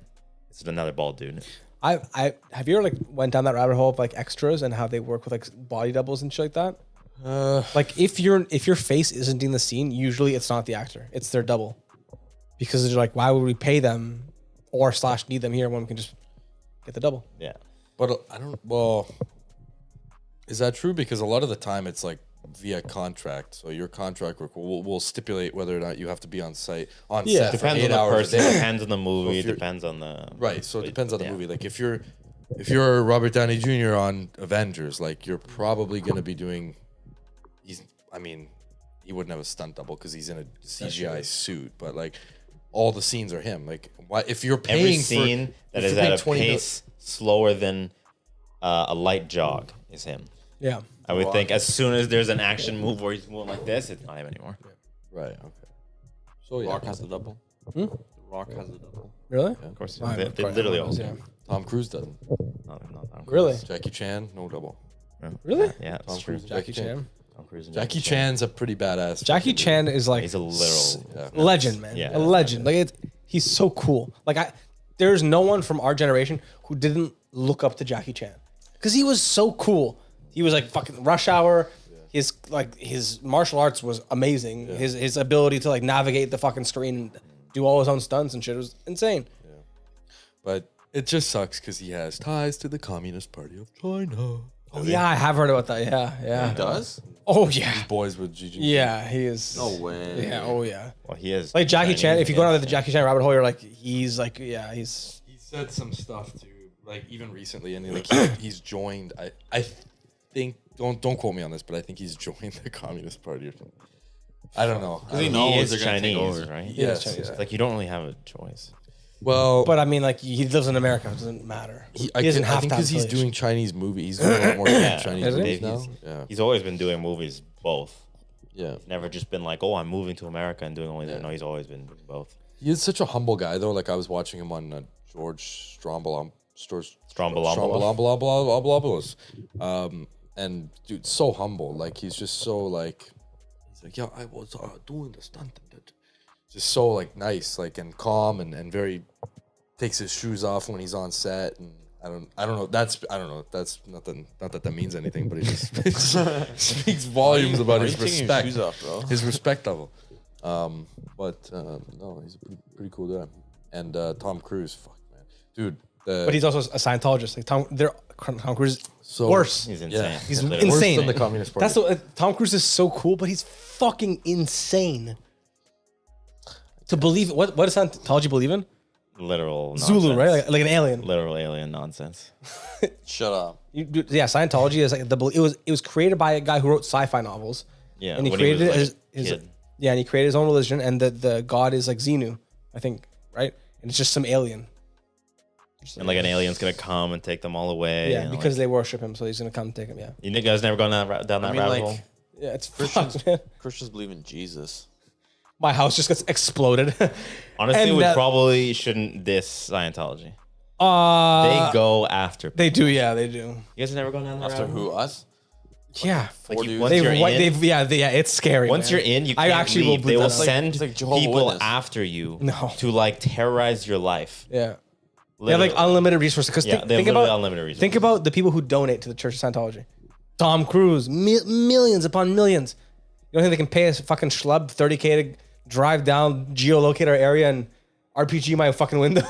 E: It's another bald dude.
C: I have you ever like went down that rabbit hole of like extras and how they work with like body doubles and shit like that? Like if your face isn't in the scene, usually it's not the actor, it's their double, because they're like, why would we pay them or / need them here when we can just get the double?
E: Yeah,
A: but I don't. Well, is that true? Because a lot of the time it's like via contract. So your contract will stipulate whether or not you have to be on set
E: depends
A: for 8
E: on the
A: hours.
E: person, depends on the movie, depends on the
A: right. So it depends on the movie. Like if you're Robert Downey Jr. on Avengers, like you're probably gonna be doing. He wouldn't have a stunt double because he's in a CGI suit, but like all the scenes are him. Like why if you're paying
E: every scene that is at a pace slower than a light jog is him.
C: Yeah.
E: I would think as soon as there's an action move where he's moving like this, it's not him anymore.
A: Yeah. Right. Okay. So
B: Rock has the double. The Rock has the double.
C: Really?
E: Of course,
C: Well,
E: they literally all do.
A: Tom Cruise doesn't.
E: Not Tom Cruise.
C: Really?
A: Jackie Chan, no double.
C: Really?
E: Yeah,
A: Tom
E: it's true.
A: Cruise,
C: Jackie Chan.
E: Tom Cruise and
A: Jackie Chan's a pretty badass.
C: Jackie Chan is like
E: He's a literal
C: legend, man.
E: Yeah.
C: A legend. Like he's so cool. Like there's no one from our generation who didn't look up to Jackie Chan because he was so cool. He was like fucking Rush Hour. His martial arts was amazing. Yeah. His ability to like navigate the fucking screen and do all his own stunts and shit was insane.
A: Yeah. But it just sucks because he has ties to the Communist Party of China.
C: Oh yeah, I have heard about that. Yeah.
B: He does?
C: Oh yeah.
A: Boys with Gigi.
C: Yeah, he is.
B: No way.
C: Yeah. Oh yeah.
E: Well, he is
C: Like Jackie
E: Chinese,
C: Chan. If you go
E: yeah.
C: down the Jackie Chan rabbit hole, you're like, he's like, yeah, he's.
A: He said some stuff too, like even recently, and like he's joined. I think don't quote me on this, but I think he's joined the Communist Party or something. I don't know.
B: He
E: He
B: knows
E: is
B: they're gonna take
E: Chinese,
B: over.
E: right?
A: Yes,
C: Chinese.
E: It's like you don't really have a choice.
A: Well,
C: But I mean, like he lives in America. It doesn't matter. He doesn't have
A: I think
C: to have
A: because he's
C: affiliation.
A: doing Chinese movies. He's doing a lot more Chinese
C: Is he?
A: movies now.
E: He's,
A: Yeah,
E: he's always been doing movies both.
A: yeah.
E: Never just been like, oh, I'm moving to America and doing only that. No, he's always been doing both.
A: He is such a humble guy, though. Like I was watching him on George
E: Strombolopoulos.
A: And dude, so humble. Like he's just so like, he's like, yeah, I was doing the stunt. Just so like nice, like and calm and very takes his shoes off when he's on set. And I don't know. That's nothing. Not that means anything, but it just speaks volumes about his respect.
B: Shoes off, bro?
A: His respect level. No, he's a pretty cool guy. And Tom Cruise, fuck man, dude.
C: But he's also a Scientologist. Like Tom Cruise is
A: So-
C: worse.
E: He's insane.
A: Yeah.
C: He's
E: Literally.
C: insane.
A: Worse than the Communist Party.
C: That's what Tom Cruise is so cool, but he's fucking insane. To believe what does Scientology believe in?
E: Literal
C: Zulu,
E: nonsense.
C: right? Like an alien.
E: Literal alien nonsense.
B: Shut up.
C: Yeah, Scientology is like it was created by a guy who wrote sci-fi novels.
E: Yeah,
C: and he
E: when
C: created
E: was,
C: his
E: kid.
C: yeah, and he created his own religion, and the god is like Xenu, I think, right? And it's just some alien.
E: And like an alien's gonna come and take them all away.
C: Yeah,
E: and,
C: because
E: like,
C: they worship him, so he's gonna come take him. Yeah,
E: you guys never gone down that rabbit hole.
C: yeah, it's
B: Christians,
C: fucked, man.
B: Christians believe in Jesus.
C: My house just gets exploded.
E: Honestly,
C: and
E: we
C: that-
E: probably shouldn't diss Scientology.
C: They
E: They go after.
C: They do, yeah, they do.
E: You guys have never gone down that
B: After
E: rabbit
B: who?
E: hole?
B: Us?
C: Yeah,
E: Like
B: Four
E: you,
B: dudes.
E: once you're in,
C: it's scary.
E: once
C: man.
E: you're in, you
C: I
E: can't
C: actually
E: leave.
C: will
E: They
C: boot
E: will
C: that up.
E: send
B: It's like Jehovah's
E: people
B: Witness.
E: after you
C: No.
E: to like terrorize your life.
C: Yeah, they have
E: Literally.
C: like unlimited resources. Because
E: Yeah, they have
C: think
E: literally
C: about
E: unlimited resources.
C: think about the people who donate to the Church of Scientology. Tom Cruise, millions upon millions. You don't think they can pay a fucking schlub $30K to drive down, geolocate our area, and RPG my fucking window?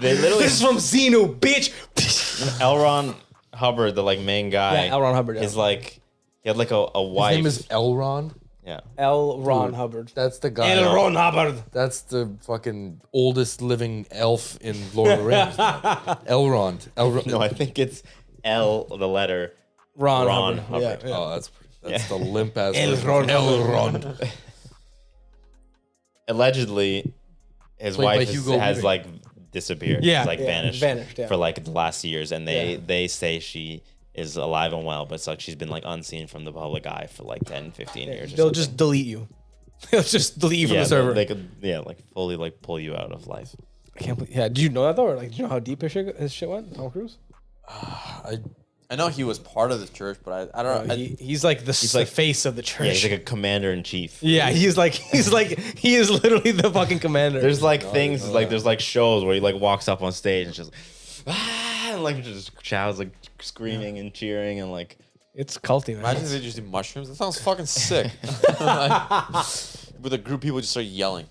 E: They literally
C: This is from Xenu, bitch.
E: L. Ron Hubbard, the like main guy.
C: Yeah, L. Ron Hubbard, yeah.
E: is like he had like a
A: His
E: wife.
A: name is Elrond.
E: Yeah.
C: L. Ron Hubbard.
A: That's the guy.
C: L. Ron Hubbard.
A: That's the fucking oldest living elf in Lord of the Rings. Elrond.
E: No, I think it's L, the letter.
C: Ron
E: Hubbard.
C: Yeah, yeah.
A: Oh, that's the limp ass.
C: Elrond.
A: Elrond.
E: Allegedly, his
A: Played by
E: wife
A: Hugo
E: has
A: Weaving.
E: like disappeared.
C: Yeah,
E: She's, like
C: yeah, vanished, yeah.
E: for like the last years, and
C: Yeah.
E: they say she is alive and well, but it's like she's been like unseen from the public eye for like 10, 15 years. Or
C: They'll
E: something.
C: just delete you. They'll just delete you from
E: yeah,
C: the server.
E: They could like fully like pull you out of life.
C: I can't believe. Yeah, did you know that though? Or like, do you know how deep his shit went? Tom Cruise.
B: I know he was part of the church, but I don't know.
C: He's like the
E: like-
C: face of the church.
E: Yeah, he's like a commander in chief.
C: Yeah, he is literally the fucking commander.
E: There's like things like there's like shows where he like walks up on stage and just and like just crowds like screaming and cheering and like
C: It's culty, man.
B: Imagine if they just do mushrooms. That sounds fucking sick. With a group of people just start yelling.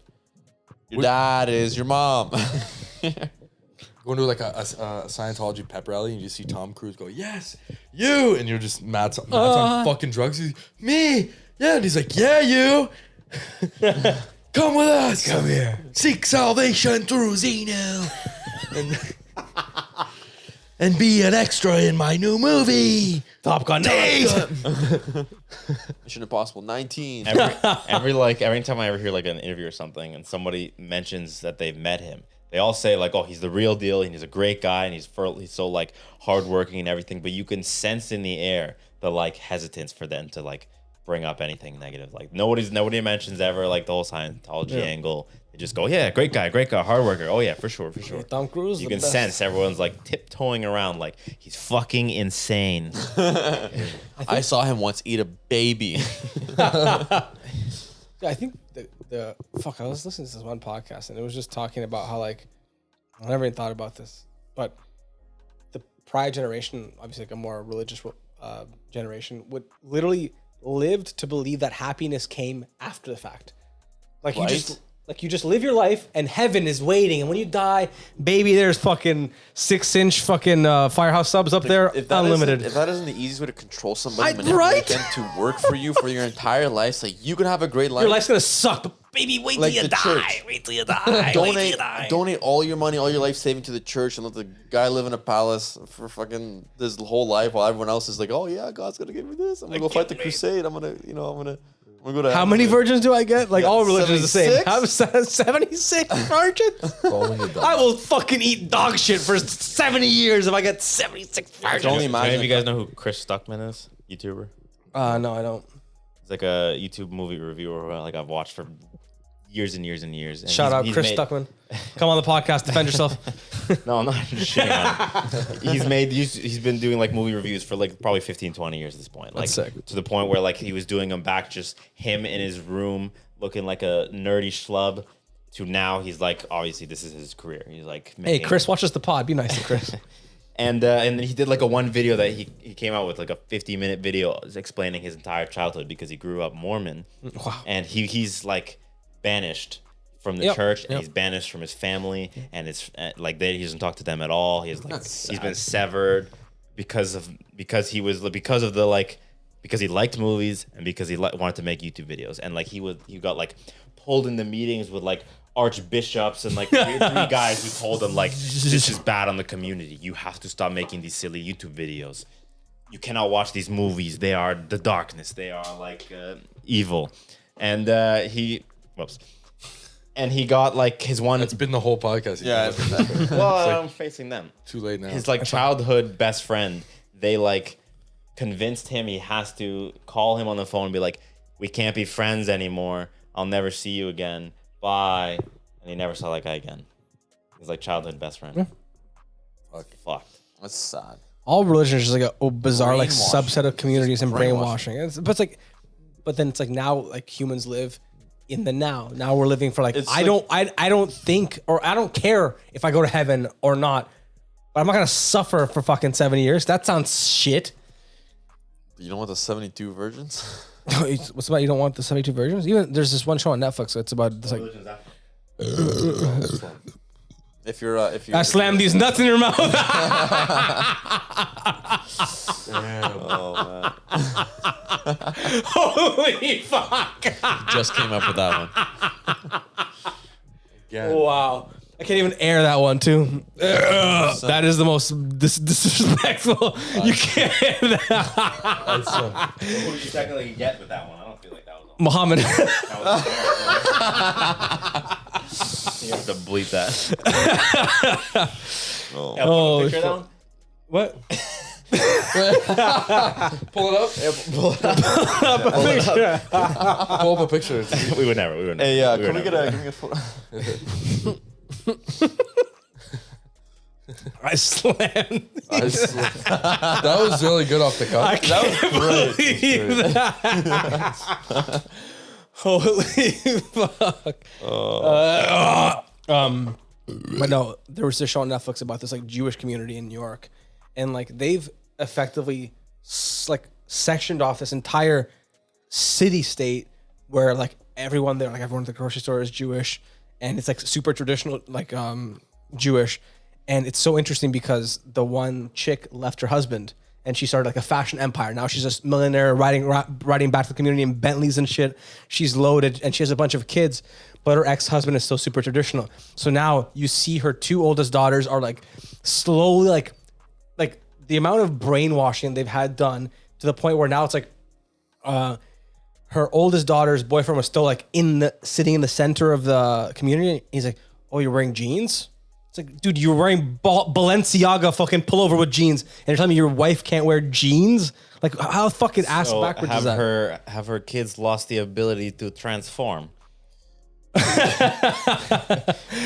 B: Your dad is your mom.
A: Going to like a Scientology pep rally and you see Tom Cruise go, yes, you, and you're just Matt's on fucking drugs. He's, me, yeah, and he's like, yeah, you, come with us, come here, seek salvation through Zeno, and be an extra in my new movie,
C: Top Gun.
B: Mission Impossible 19.
E: every time I ever hear like an interview or something and somebody mentions that they've met him, they all say like, oh, he's the real deal and he's a great guy and he's so like hardworking and everything, but you can sense in the air the like hesitance for them to like bring up anything negative. Like nobody mentions ever like the whole Scientology angle. They just go, yeah, great guy, hard worker. Oh yeah, for sure.
C: Tom Cruise.
E: You
C: the
E: can
C: best.
E: sense everyone's like tiptoeing around like he's fucking insane.
B: I saw him once eat a baby.
C: Yeah, I think the fuck. I was listening to this one podcast and it was just talking about how like I never even thought about this, but the prior generation, obviously like a more religious generation, would literally lived to believe that happiness came after the fact. Like you just live your life and heaven is waiting, and when you die, baby, there's fucking 6-inch fucking firehouse subs up there, unlimited.
B: If that isn't the easiest way to control somebody, manipulate
C: right?
B: them to work for you for your entire life, so you can have a great life.
C: Your life's gonna suck, but baby, wait
B: Like
C: till you
B: the
C: die.
B: church.
C: Wait till you die. Wait till you die.
B: Donate all your money, all your life saving to the church, and let the guy live in a palace for fucking his whole life, while everyone else is like, "Oh yeah, God's gonna give me this. I'm gonna go fight the crusade. I'm gonna go to."
C: How many virgins do I get? Like all religions are the same.
B: 76?
C: Have 76 virgins? I will fucking eat dog shit for 70 years if I get 76 virgins.
B: Only
E: Do any
B: imagine
E: of you guys know who Chris Stuckman is? YouTuber.
C: No, I don't.
E: He's like a YouTube movie reviewer who, like I've watched for years and years and years. And
C: Shout out
E: he's
C: Chris Stuckman. Come on the podcast, defend yourself.
E: No, I'm not just shitting on him. He's been doing like movie reviews for like probably 15, 20 years at this point. Like
C: That's sick.
E: to the point where like he was doing them back just him in his room looking like a nerdy schlub to now he's like obviously this is his career. He's like
C: Hey, Chris watches the pod. Be nice to Chris.
E: And then he did like a one video that he came out with like a 50-minute video explaining his entire childhood because he grew up Mormon.
C: Wow.
E: And he's like banished from the church and he's banished from his family and it's like he doesn't talk to them at all. He's like he's been severed because he liked movies and because he wanted to make YouTube videos and like he got like pulled into meetings with like archbishops and like three guys who told him like this is bad on the community. You have to stop making these silly YouTube videos. You cannot watch these movies. They are the darkness. They are like evil. And he got like his one.
A: It's been the whole podcast.
B: Yeah.
E: Well, I'm facing them.
A: Too late now.
E: His like childhood best friend. They like convinced him he has to call him on the phone and be like, "We can't be friends anymore. I'll never see you again. Bye." And he never saw that guy again. He's like childhood best friend.
A: Yeah.
E: Fucked.
B: That's sad.
C: All religion is just like a bizarre like
B: Brainwashing.
C: subset of communities and
B: Brainwashing.
C: brainwashing. But then it's like now like humans live in the now. Now we're living for like
B: It's
C: I
B: like-
C: don't think or I don't care if I go to heaven or not. But I'm not gonna suffer for fucking 70 years. That sounds shit.
B: You don't want the 72 virgins?
C: What's about you don't want the 72 virgins? Even there's this one show on Netflix. It's about this like
B: if you're
C: I slammed these nuts in your mouth.
B: Oh
C: Holy fuck!
B: man, just came up with that one.
A: Again.
C: Wow. I can't even air that one too. That is the most disrespectful. You can't.
E: Who did you technically get with that one? I don't feel like that was.
C: Muhammad.
E: That was you have to bleep that.
B: Oh.
E: Yeah,
C: Oh,
E: picture of that one?
C: What?
A: Pull it up. Pull up a picture.
E: We would never. We would never.
B: Hey,
E: we
B: can
E: would
B: we
E: never.
B: get a photo?
C: I slammed.
A: That was really good off the cuff.
C: I can't believe that. Holy fuck. But no, there was this show on Netflix about this like Jewish community in New York, and like they've effectively like sectioned off this entire city state where like everyone there, like everyone at the grocery store is Jewish, and it's like super traditional, like Jewish. And it's so interesting because the one chick left her husband and she started like a fashion empire. Now she's a millionaire riding back to the community in Bentleys and shit. She's loaded and she has a bunch of kids, but her ex-husband is still super traditional. So now you see her two oldest daughters are like slowly like the amount of brainwashing they've had done to the point where now it's like her oldest daughter's boyfriend was still like sitting in the center of the community. He's like, "Oh, you're wearing jeans?" It's like, dude, you're wearing Balenciaga fucking pullover with jeans, and you're telling me your wife can't wear jeans? Like, how fucking ass backwards is that?
E: Have her kids lost the ability to transform?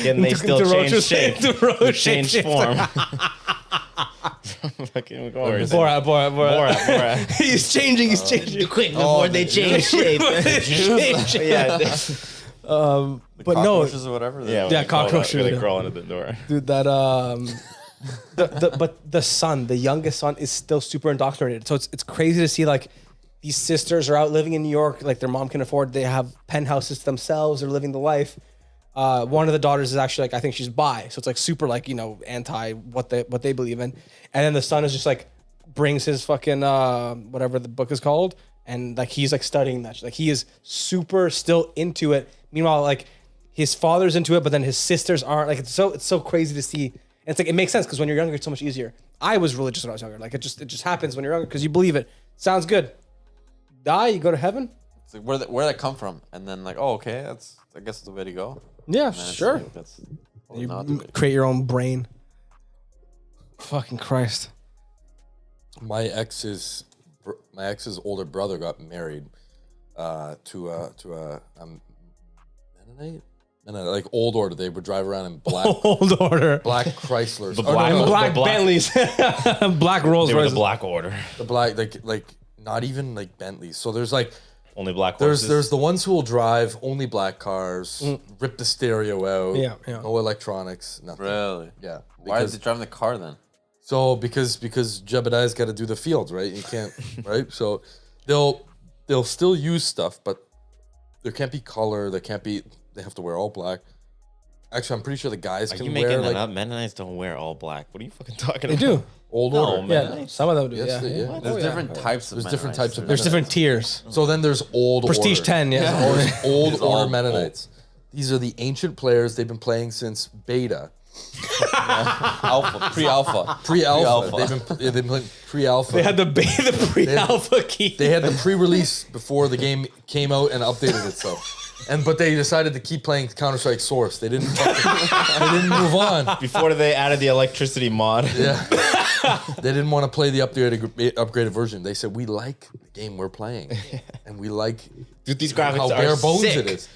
E: Can they still change shape? Change form? Fucking
C: Borat. He's changing.
E: Quick before they change shape. Yeah.
C: But no,
B: Cockroaches or whatever.
C: Yeah, cockroaches.
E: They crawl into the door.
C: dude, that but the youngest son is still super indoctrinated. So it's crazy to see like these sisters are out living in New York, like their mom can afford. They have penthouses to themselves. They're living the life. One of the daughters is actually like, I think she's bi, so it's like super like, you know, anti what they believe in. And then the son is just like brings his fucking whatever the book is called, and like he's like studying that. Like he is super still into it. Meanwhile, like his father's into it, but then his sisters aren't. Like it's so crazy to see. And it's like it makes sense because when you're younger, it's so much easier. I was religious when I was younger. Like it just happens when you're younger because you believe it. Sounds good. Die, you go to heaven.
B: It's like where that come from, and then like, oh, okay, that's I guess the way to go.
C: Yeah,
B: And then it's
C: sure.
B: like, that's probably not the way to
C: Create your own brain. Fucking Christ.
A: My ex's older brother got married to a Mennonite, like old order. They would drive around in black
C: Old order.
A: black Chryslers,
C: Black Bentleys. Black Rolls
E: They were the
C: Royces.
E: black order.
A: the black like not even like Bentleys. So there's like
E: Only black horses.
A: there's the ones who will drive only black cars, rip the stereo out,
C: Yeah, yeah.
A: no electronics, nothing.
B: Really?
A: Yeah.
B: Why is he driving the car then?
A: So because Jebediah's got to do the fields, right? You can't, right? So they'll still use stuff, but there can't be color. There can't be. They have to wear all black. Actually, I'm pretty sure the guys
E: Are
A: can
E: you
A: wear
E: making that
A: like
E: up? Mennonites don't wear all black. What are you fucking talking
C: They
E: about?
C: do.
A: old
E: No,
A: order.
E: man.
C: Yeah, some of them do.
A: Yes,
C: Yeah.
A: they-
C: yeah.
A: yeah.
B: There's different types of
A: There's different
B: Mennonites.
A: types of
C: There's different tiers.
A: So then there's old
C: Prestige
A: order.
C: 10, yeah.
A: There's old
B: It's all
A: order Mennonites. These are the ancient players. They've been playing since beta,
B: Alpha, pre-alpha.
A: pre-alpha.
B: Pre-alpha.
A: They've been playing pre-alpha.
C: They had the pre-alpha key.
A: They had the pre-release before the game came out and updated itself. But they decided to keep playing Counter-Strike Source. They didn't move on.
E: Before they added the electricity mod.
A: Yeah. They didn't want to play the upgraded version. They said, we like the game we're playing. And we like
E: Dude, these
A: how
E: graphics
A: bare
E: are
A: bones
E: sick.
A: it is.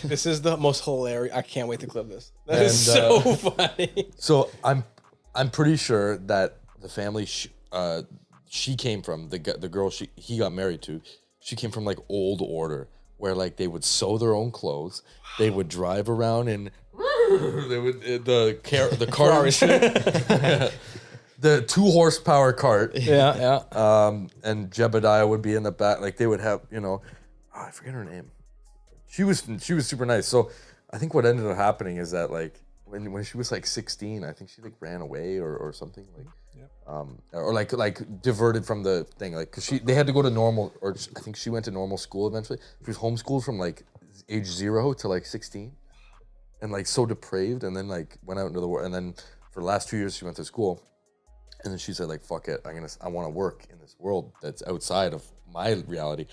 C: This is the most hilarious. I can't wait to clip this. That is
A: And,
C: so funny.
A: So I'm pretty sure that the family she came from, the girl he got married to, she came from like old order, where like they would sew their own clothes, they would drive around in the cart, the 2 horsepower cart,
C: Yeah.
A: and Jebediah would be in the back. Like they would have, I forget her name. She was super nice. So I think what ended up happening is that like when she was like 16, I think she like ran away or something like, or like diverted from the thing, like because they had to go to normal, or I think she went to normal school eventually. She was homeschooled from like age 0 to like 16, and like so depraved, and then like went out into the world, and then for the last 2 years she went to school, and then she said like fuck it, I want to work in this world that's outside of my reality.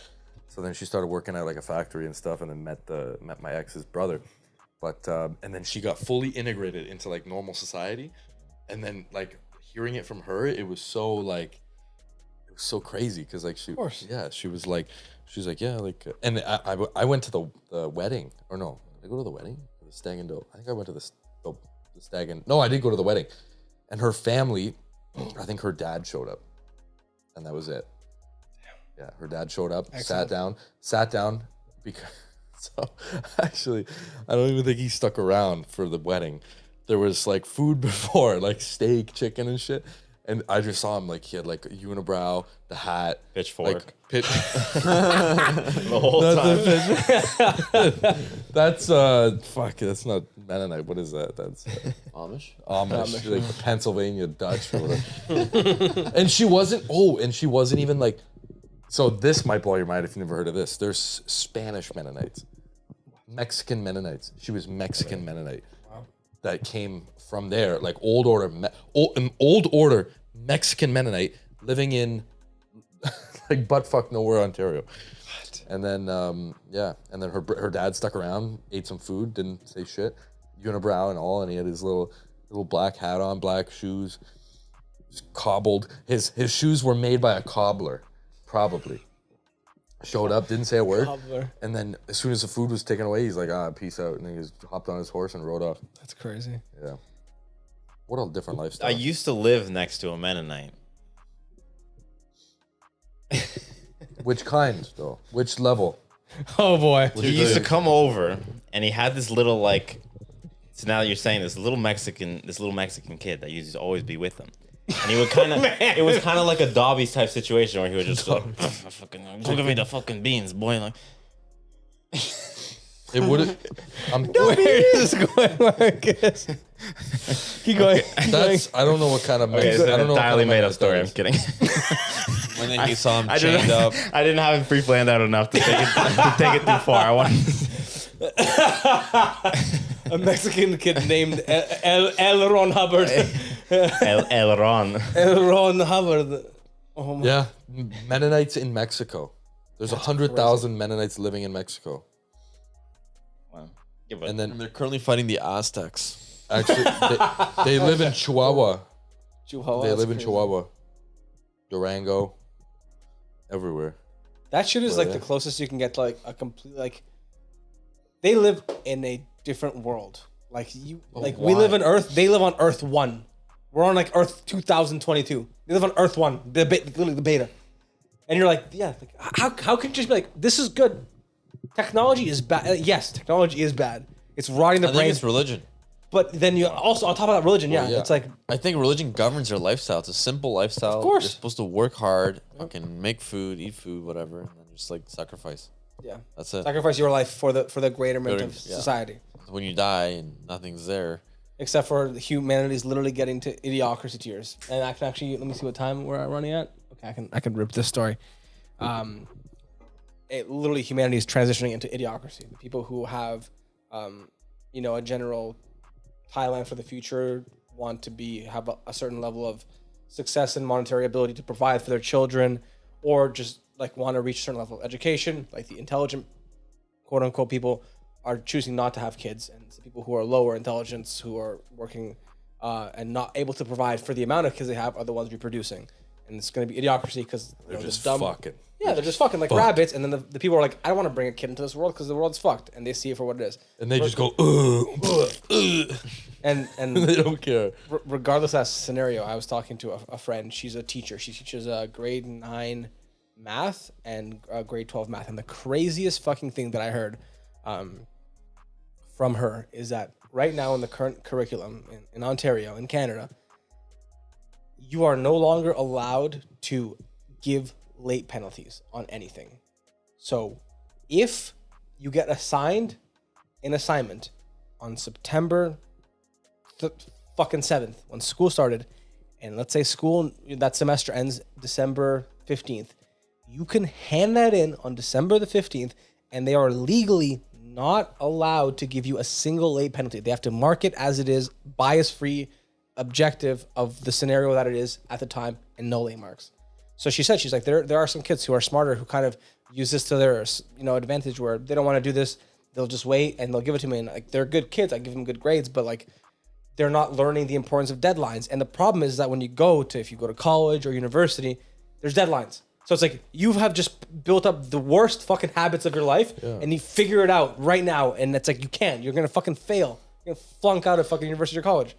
A: So then she started working at like a factory and stuff, and then met my ex's brother. But and then she got fully integrated into like normal society, and then like hearing it from her, it was so crazy because like she was like yeah, like, and I went to the wedding, or no, did I go to the wedding? The stag and do. I think I went to the stag and no, I did go to the wedding, and her family, I think her dad showed up, and that was it. Yeah, her dad showed up, excellent. sat down because. So actually, I don't even think he stuck around for the wedding. There was like food before, like steak, chicken, and shit. And I just saw him like he had like a unibrow, the hat,
E: pitchfork,
A: the
E: whole time.
A: That's fuck. That's not Mennonite. What is that? That's
B: Amish,
A: like the Pennsylvania Dutch or whatever. And she wasn't even like. So this might blow your mind if you've never heard of this. There's Spanish Mennonites, Mexican Mennonites. She was Mexican Mennonite that came from there, like old order Mexican Mennonite living in like buttfuck nowhere, Ontario. What? And then and then her dad stuck around, ate some food, didn't say shit, unibrow and all, and he had his little black hat on, black shoes, just cobbled. His shoes were made by a cobbler. Probably. Showed up, didn't say a word. And then as soon as the food was taken away, he's like, peace out. And then he just hopped on his horse and rode off.
C: That's crazy.
A: Yeah. What a different lifestyle.
E: I used to live next to a Mennonite.
A: Which kind, though? Which level?
C: Oh, boy.
E: He used to come over, and he had this little, like, so now that you're saying this little Mexican kid that used to always be with him. And he would kind of, it was kind of like a Dobby's type situation where he would just like, don't give me the fucking beans, boy. Like,
A: it would have.
C: Where is this going, Marcus? Keep going.
A: I don't know what kind of.
E: Okay, I don't know. Entirely made up story. I'm kidding.
B: When then he saw him chained up.
E: I didn't have him pre-planned out enough to take it too far. I wanted
C: a Mexican kid named L. Ron Hubbard.
E: L. Ron.
C: L. Ron Hubbard. Oh my.
A: Yeah, Mennonites in Mexico. There's 100,000 Mennonites living in Mexico.
E: Wow.
B: And they're currently fighting the Aztecs.
A: Actually, they live in Chihuahua. They live in Chihuahua, Durango, everywhere.
C: That shit is like the closest you can get to like a complete like. They live in a different world. Like we live on Earth. They live on Earth 1. We're on like Earth 2022. They live on Earth 1, literally the beta. And you're like, yeah, like, how can you just be like, this is good? Technology is bad. Yes, technology is bad. It's rotting the brain.
B: I think it's religion.
C: But then you also, on top of that, religion, it's like...
B: I think religion governs their lifestyle. It's a simple lifestyle.
C: Of course.
B: You're supposed to work hard, fucking make food, eat food, whatever, and then just like sacrifice.
C: Yeah.
B: That's it.
C: Sacrifice your life for the greaterment of society.
B: When you die and nothing's there.
C: Except for humanity's literally getting to idiocracy tiers. And I can actually, let me see what time we're running at. Okay, I can rip this story. Literally humanity is transitioning into idiocracy. The people who have, a general Thailand for the future want to have a certain level of success and monetary ability to provide for their children, or just like want to reach a certain level of education. Like the intelligent, quote unquote, people are choosing not to have kids, and the people who are lower intelligence, who are working and not able to provide for the amount of kids they have, are the ones reproducing. And it's going to be idiocracy because
A: they're just fucking.
C: Yeah, they're just fucking like rabbits, and then the people are like, I don't want to bring a kid into this world because the world's fucked, and they see it for what it is.
A: And they just go,
C: and
A: they don't care.
C: Regardless of that scenario, I was talking to a friend. She's a teacher. She teaches grade 9 math and grade 12 math. And the craziest fucking thing that I heard from her is that right now in the current curriculum in Ontario, in Canada, you are no longer allowed to give late penalties on anything. So if you get assigned an assignment on September fucking 7th, when school started, and let's say school that semester ends December 15th, you can hand that in on December the 15th, and they are legally not allowed to give you a single late penalty. They have to mark it as it is, bias-free, objective of the scenario that it is at the time, and no late marks. So she said, she's like, there are some kids who are smarter who kind of use this to their advantage, where they don't want to do this, they'll just wait and they'll give it to me, and like they're good kids, I give them good grades, but like they're not learning the importance of deadlines. And the problem is that when if you go to college or university, there's deadlines. So it's like you have just built up the worst fucking habits of your life, and you figure it out right now, and it's like you're gonna fucking fail. You're gonna flunk out of fucking university or college.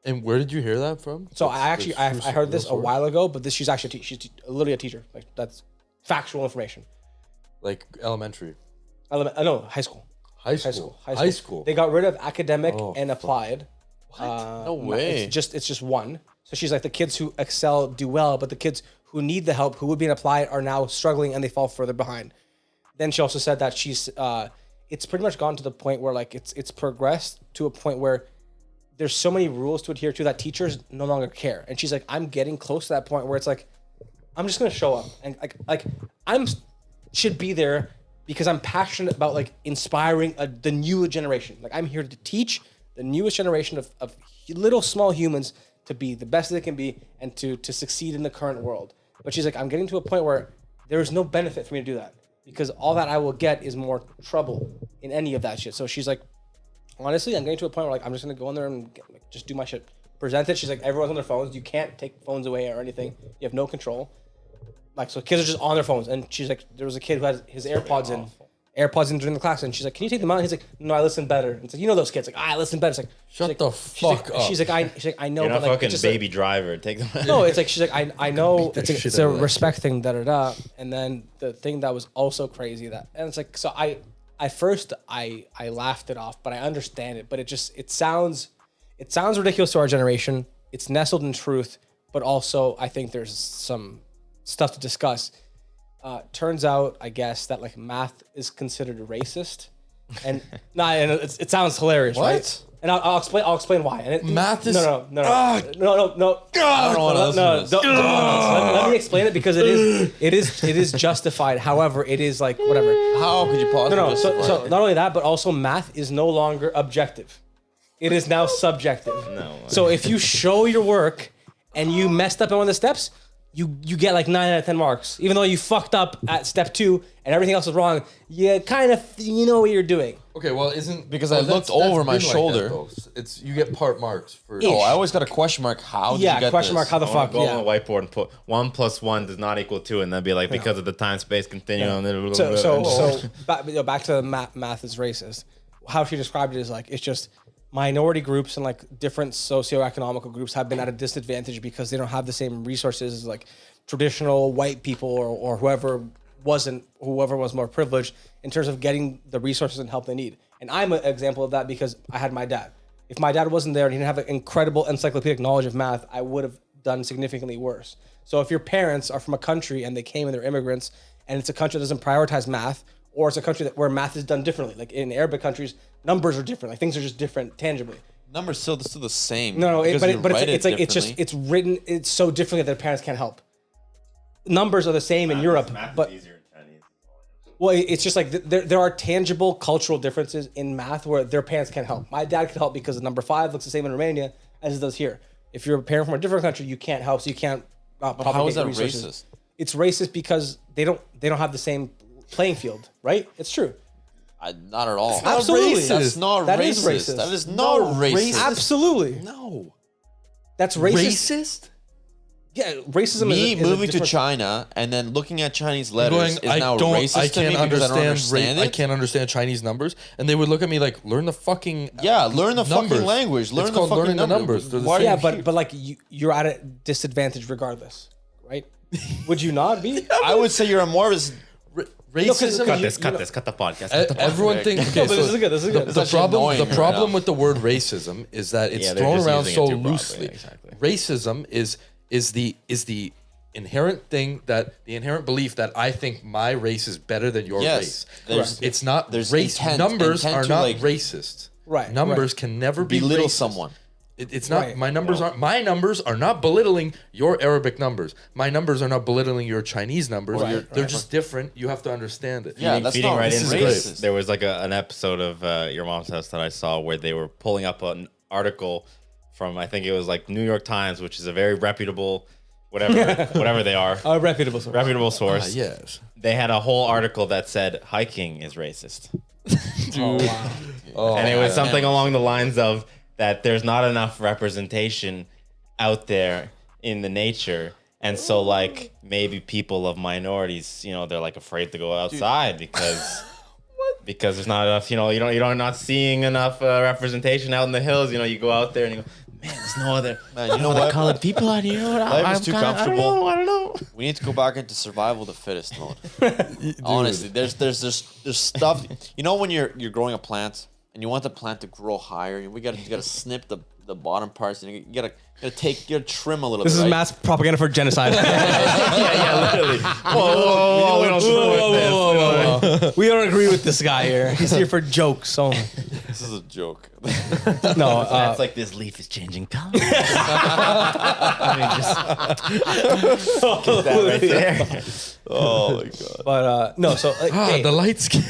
A: And where did you hear that from?
C: So I heard this a while ago, but she's actually she's literally a teacher. Like that's factual information.
A: Like elementary.
C: No, high school.
A: High school.
C: They got rid of academic and applied.
B: No way.
C: It's just one. So she's like, the kids who excel do well, but the kids who need the help, who would be in applied, are now struggling and they fall further behind. Then she also said that it's pretty much gone to the point where like it's progressed to a point where there's so many rules to adhere to that teachers no longer care. And she's like, I'm getting close to that point where it's like, I'm just gonna show up and should be there because I'm passionate about like inspiring the new generation. Like I'm here to teach the newest generation of little small humans to be the best they can be and to succeed in the current world. But she's like, I'm getting to a point where there is no benefit for me to do that because all that I will get is more trouble in any of that shit. So she's like, honestly, I'm getting to a point where like I'm just gonna go in there and just do my shit, present it. She's like, everyone's on their phones. You can't take phones away or anything. You have no control. Like, so kids are just on their phones. And she's like, there was a kid who had his AirPods in during the class, and she's like, can you take them out? And he's like, no, I listen better. And it's like, you know those kids, like, I listen better. It's like,
A: Shut the fuck up.
C: She's like, I know.
E: You're not
C: but like,
E: fucking Baby Driver. Take them out.
C: No, it's like, she's like, I know it's a
A: out of
C: respect thing, da-da-da. And then the thing that was also crazy and it's like, so at first I laughed it off, but I understand it. But it sounds ridiculous to our generation. It's nestled in truth, but also I think there's some stuff to discuss. Turns out, I guess, that like math is considered racist, and it sounds hilarious,
A: What?
C: right? And I'll explain why. And
A: Math is
C: no.
B: I don't want to listen to this.
C: Let me explain it because it is justified. However, it is like whatever.
B: How could you possibly?
C: No. So not only that, but also math is no longer objective. It is now subjective.
E: No.
C: So if you show your work and you messed up on one of the steps, you get like 9 out of 10 marks. Even though you fucked up at step 2 and everything else was wrong, you kind of you know what you're doing.
A: Okay, well,
B: Because I looked over my shoulder.
A: It's you get part marks for.
B: Oh, I always got a question mark. How did you get
C: question
B: this?
C: mark. How the
E: I want
C: fuck?
E: to go
C: Yeah.
E: on the whiteboard and put 1 + 1 does not equal 2, and then be like, because of the time space continuum.
C: So back to math is racist. How she described it is like it's just minority groups and like different socioeconomical groups have been at a disadvantage because they don't have the same resources as like traditional white people or whoever was more privileged in terms of getting the resources and help they need. And I'm an example of that because I had my dad. If my dad wasn't there and he didn't have an incredible encyclopedic knowledge of math, I would have done significantly worse. So if your parents are from a country and they came and they're immigrants and it's a country that doesn't prioritize math, or it's a country where math is done differently, like in Arabic countries, numbers are different. Like things are just different tangibly.
B: Numbers still the same.
C: No,
B: because
C: but
B: you write
C: it's like it's written so differently that their parents can't help. Numbers are the same in Europe, but
E: easier in Chinese.
C: well, it's just like there are tangible cultural differences in math where their parents can't help. My dad can help because the number 5 looks the same in Romania as it does here. If you're a parent from a different country, you can't help, so you can't.
B: But how is that
C: resources.
B: racist?
C: It's racist because they don't have the same playing field, right? It's true.
B: Not at all.
C: Absolutely.
B: That's not
C: That
B: racist.
C: is racist.
B: That is not racist.
C: Absolutely.
A: No.
C: That's racist.
A: Racist?
C: Yeah, racism
B: Me
C: is a
B: moving to
C: different-
B: China and then looking at Chinese letters is now racist
A: I
B: to me
A: can't
B: because I don't
A: understand.
B: understand
A: I
B: it.
A: can't understand Chinese numbers, and they would look at me like, "Learn the fucking
B: Learn the
A: numbers.
B: fucking language. Learn
A: It's
B: the
A: called
B: fucking
A: learning the
B: numbers.
A: numbers. They're the
B: Why-
A: same
C: Yeah,
A: shit.
C: but like you're at a disadvantage regardless, right? Would you not be?
B: I would say you're a more of
A: racism.
E: Cut the podcast.
A: Everyone thinks. Okay,
C: No, but
A: so
C: this is good. This is good.
A: The
B: annoying
A: problem
B: right now.
A: with the word racism is that it's
E: Yeah, they're
A: thrown
E: just
A: around
E: using it
A: so
E: too broadly,
A: loosely.
E: exactly.
A: Racism is the inherent thing the inherent belief that I think my race is better than your
B: Yes,
A: race.
B: there's-
A: It's not
B: there's
A: race.
B: intent
A: Numbers are
B: to,
A: not
B: like,
A: racist.
C: Right,
A: Numbers
C: right.
A: can never be
B: belittle
A: racist.
B: someone.
A: It's not
C: Right.
A: my numbers are not belittling your Arabic numbers. My numbers are not belittling your Chinese numbers. They're just different. You have to understand it.
B: Yeah, that's
E: feeding
B: not
E: right
B: this
E: into
B: is
E: it.
B: racist.
E: There was like an episode of Your Mom's House that I saw where they were pulling up an article from, I think it was like New York Times, which is a very reputable, whatever they are,
C: A reputable source.
E: reputable source.
A: Yes.
E: They had a whole article that said hiking is racist.
C: Oh, wow.
E: And it was something along the lines of that there's not enough representation out there in the nature. And so like maybe people of minorities, they're like afraid to go outside because there's not enough, you're not seeing enough representation out in the hills. You go out there and you go, man, there's no other,
B: Man, you know what?
E: colored people out here.
B: Life is too comfortable.
E: I don't know.
B: We need to go back into survival of the fittest mode. Honestly, there's stuff. When you're growing a plant and you want the plant to grow higher, you gotta snip the bottom parts and you gotta trim a little
C: This
B: bit.
C: is
B: right?
C: mass propaganda for genocide.
E: Yeah, literally. Whoa, we don't screw with this.
C: We don't agree with this guy here. He's here for jokes only.
B: This is a joke.
C: No,
E: That's like this leaf is changing color. Get that right there.
B: Oh my god.
C: but no. So hey,
A: The light skin.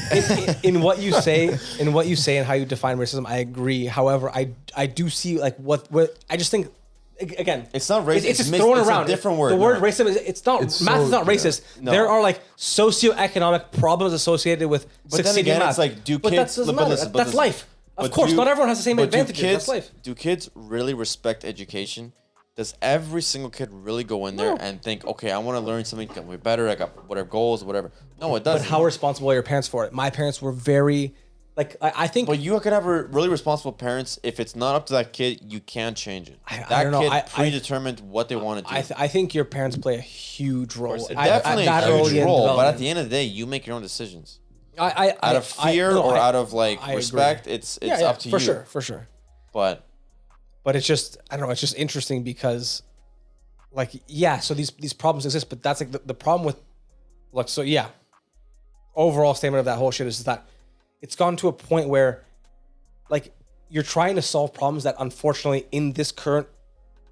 C: in what you say, and how you define racism, I agree. However, I do see like what I just think. Again,
B: It's not racist.
C: It's just
B: It's
C: thrown
B: it's a
C: around.
B: different word.
C: The word
B: No.
C: racism is not
A: It's
C: math. Is
A: so-
C: not racist.
B: No.
C: There are like socioeconomic problems associated with
B: But then
C: succeeding
B: again,
C: in
B: it's
C: math.
B: like, do
C: but that
B: kids-
C: doesn't
B: but
C: matter.
B: listen, but
C: That's
B: listen.
C: life. Of
B: But
C: course,
B: do-
C: not everyone has the same
B: but do
C: advantages. That's life.
B: Do kids really respect education? Does every single kid really go in there
C: No.
B: and think, okay, I want to learn something, get way better, I got whatever goals, whatever? No, it
C: But
B: doesn't.
C: how responsible are your parents for it? My parents were very, like I think.
B: But you could have really responsible parents. If it's not up to that kid, you can't change it.
C: I
B: That
C: don't know.
B: kid predetermined what they want to do.
C: I think your parents play a huge role.
B: Definitely
C: that
B: a huge
C: early in
B: role, but at
C: development.
B: the end of the day, you make your own decisions.
C: Out
B: Out of fear or out of like respect, it's up to
C: for
B: you.
C: For sure.
B: But
C: But it's just, I don't know, it's just interesting because, like, yeah, so these problems exist, but that's like the problem with, like, so yeah, overall statement of that whole shit is that it's gone to a point where, like, you're trying to solve problems that unfortunately in this current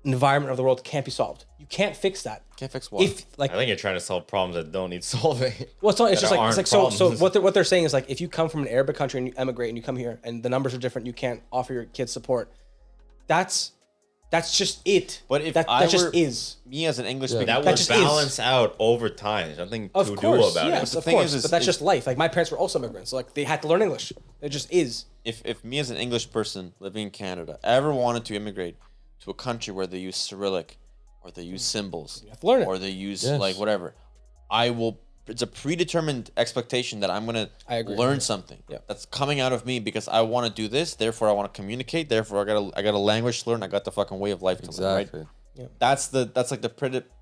C: environment of the world can't be solved. You can't fix that.
B: can't fix what?
C: If, like,
E: I think you're trying to solve problems that don't need solving.
C: well, it's not. It's
E: that
C: just like
E: aren't
C: so.
E: problems.
C: What they're saying is like if you come from an Arabic country and you emigrate and you come here and the numbers are different, you can't offer your kids support. That's just it.
B: But if
C: that
B: I
C: just
B: were-
C: is.
B: me as an English speaker,
E: That
C: That
E: would
C: just
E: balance out over time. There's nothing
C: Of
E: to
C: course,
E: do about
C: yes,
E: it.
C: of
B: thing
C: course.
B: is
C: But that's
B: is-
C: just life. Like my parents were also immigrants, so like they had to learn English. It just is.
B: if me as an English person living in Canada ever wanted to immigrate to a country where they use Cyrillic or they use symbols
C: have to learn it.
B: or they use
A: Yes.
B: like whatever, I will. It's a predetermined expectation that I'm gonna
C: I agree.
B: learn something
C: Yeah.
B: that's coming out of me because I want to do this. Therefore, I want to communicate. Therefore, I got a language to learn. I got the fucking way of life to learn.
A: Exactly.
B: Right? That's like the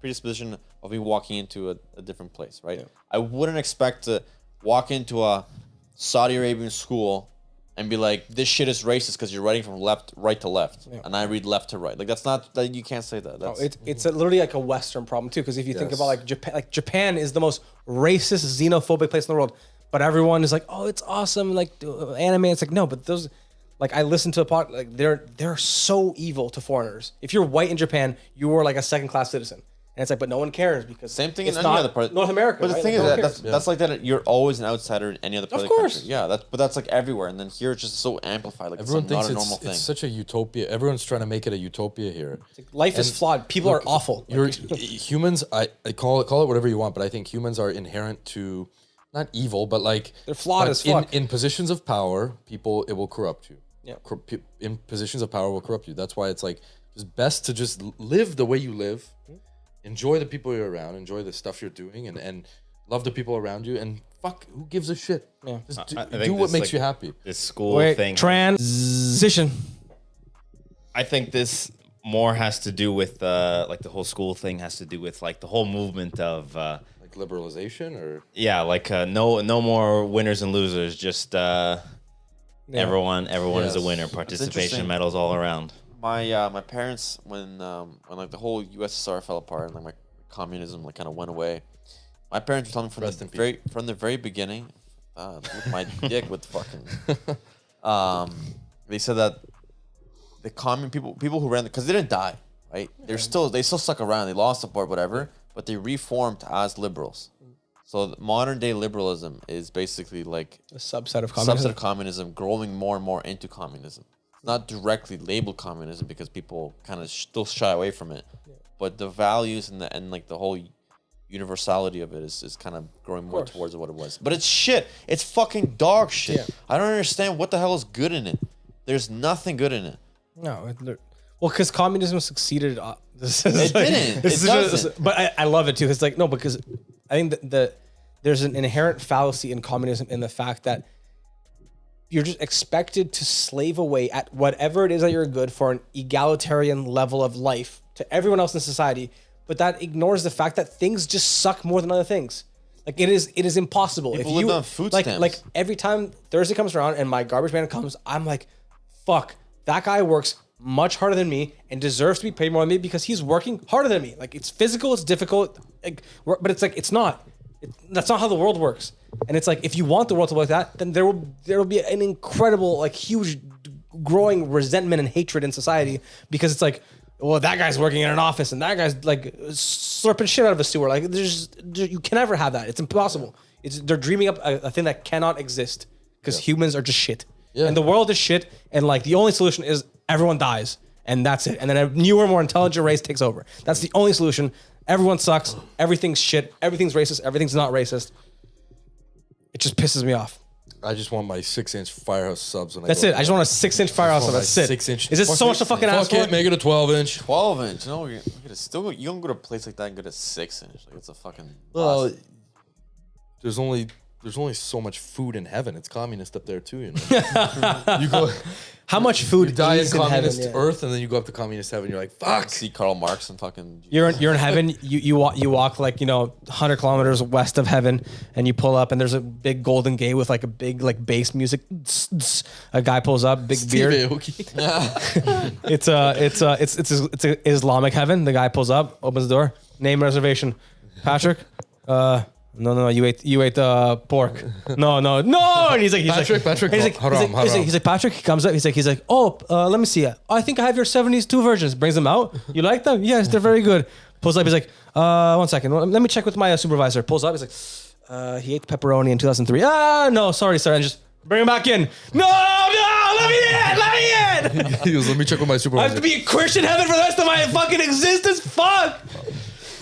B: predisposition of me walking into a different place, right?
C: Yeah.
B: I wouldn't expect to walk into a Saudi Arabian school and be like, this shit is racist because you're writing from right to left, and I read left to right. Like that's not that you can't say that. That's,
C: It's literally like a Western problem too. Because if you think
A: Yes.
C: about like Japan is the most racist, xenophobic place in the world, but everyone is like, oh, it's awesome, like anime. It's like no, but those, like I listen to a pod, like they're so evil to foreigners. If you're white in Japan, you are like a second class citizen. And it's like, but no one cares because
B: same thing
C: it's
B: in any
C: not
B: other part.
C: North America.
B: But the
C: right?
B: thing
C: Like,
B: is
C: no one
B: that
C: cares.
B: that's like that. You're always an outsider in any other part
C: Of
B: of the
C: course.
B: country. Yeah, that's like everywhere. And then here it's just so amplified. Like
A: Everyone
B: it's not
A: thinks
B: a normal thing.
A: it's such a utopia. Everyone's trying to make it a utopia here.
C: Life is flawed. People are awful.
A: You're humans. I call it whatever you want, but I think humans are inherent to not evil, but like
C: They're flawed
A: but
C: as fuck.
A: In positions of power, people it will corrupt you.
C: Yeah.
A: In positions of power will corrupt you. That's why it's like just best to just live the way you live, enjoy the people you're around, enjoy the stuff you're doing, and love the people around you. And fuck, who gives a shit?
C: Yeah.
A: Just do,
E: I think
A: do what
E: this,
A: makes
E: like,
A: you happy.
E: This school
C: Wait,
E: thing.
C: transition.
E: I think this more has to do with like the whole school thing has to do with like the whole movement of
A: Like liberalization, or
E: like no more winners and losers, just everyone is a
A: Yes.
E: winner. Participation
B: interesting.
E: medals all around.
B: My parents when like the whole USSR fell apart and like my communism like kind of went away. My parents were telling me
A: Rest in
B: from the very beginning. Look my dick with fucking. They said that the common people who ran because they didn't die, right? They still stuck around. They lost support, whatever, but they reformed as liberals. So modern day liberalism is basically like
C: A subset of communism.
B: growing more and more into communism. It's not directly labeled communism because people kind of still shy away from it, but the values and like the whole universality of it is kind of growing more towards what it was. But it's shit. It's fucking dog shit.
C: Yeah.
B: I don't understand what the hell is good in it. There's nothing good in it.
C: No, well, because communism succeeded.
B: It didn't. It doesn't.
C: But I love it too. It's like no, because I think that there's an inherent fallacy in communism in the fact that you're just expected to slave away at whatever it is that you're good for an egalitarian level of life to everyone else in society. But that ignores the fact that things just suck more than other things. Like it is impossible.
B: People live on food stamps.
C: Like every time Thursday comes around and my garbage man comes, I'm like, fuck, that guy works much harder than me and deserves to be paid more than me because he's working harder than me. Like it's physical, it's difficult, but it's like it's not. That's not how the world works. And it's like if you want the world to work like that, then there will be an incredible, like huge, growing resentment and hatred in society because it's like, well, that guy's working in an office and that guy's like slurping shit out of a sewer. Like you can never have that. It's impossible. They're dreaming up a thing that cannot exist because humans are just shit. Yeah. And the world is shit. And like the only solution is everyone dies and that's it. And then a newer, more intelligent race takes over. That's the only solution. Everyone sucks. Everything's shit. Everything's racist. Everything's not racist. It just pisses me off.
A: I just want my 6-inch Firehouse subs.
C: That's it. I just want a 6-inch Firehouse sub. That's it.
A: 6-inch.
C: Is this so much to fucking ask for?
A: Make it a 12-inch.
B: 12-inch. No, you don't go to a place like that and get a 6-inch. Like it's a fucking.
A: Well, there's only so much food in heaven. It's communist up there too, you know. You go.
C: How much food
A: You die in
C: is in
A: communist
C: heaven?
A: Earth, and then you go up to communist heaven. You're like, fuck.
B: See Karl Marx and fucking.
C: You're in heaven. You walk like 100 kilometers west of heaven, and you pull up, and there's a big golden gate with like a big like bass music. A guy pulls up, big beard. It's a Islamic heaven. The guy pulls up, opens the door. Name reservation, Patrick. No, you ate pork. No. And he's like,
A: Patrick,
C: he's like,
A: haram.
C: he's like, Patrick. He comes up. He's like, oh, let me see it. I think I have your 72 versions. Brings them out. You like them? Yes, they're very good. Pulls up. He's like, 1 second. Let me check with my supervisor. Pulls up. He's like, he ate pepperoni in 2003. No, sorry, sir. And just bring him back in. No, let me in.
A: He goes, let me check with my
C: I
A: supervisor.
C: have to be in Christian heaven for the rest of my fucking existence. Fuck.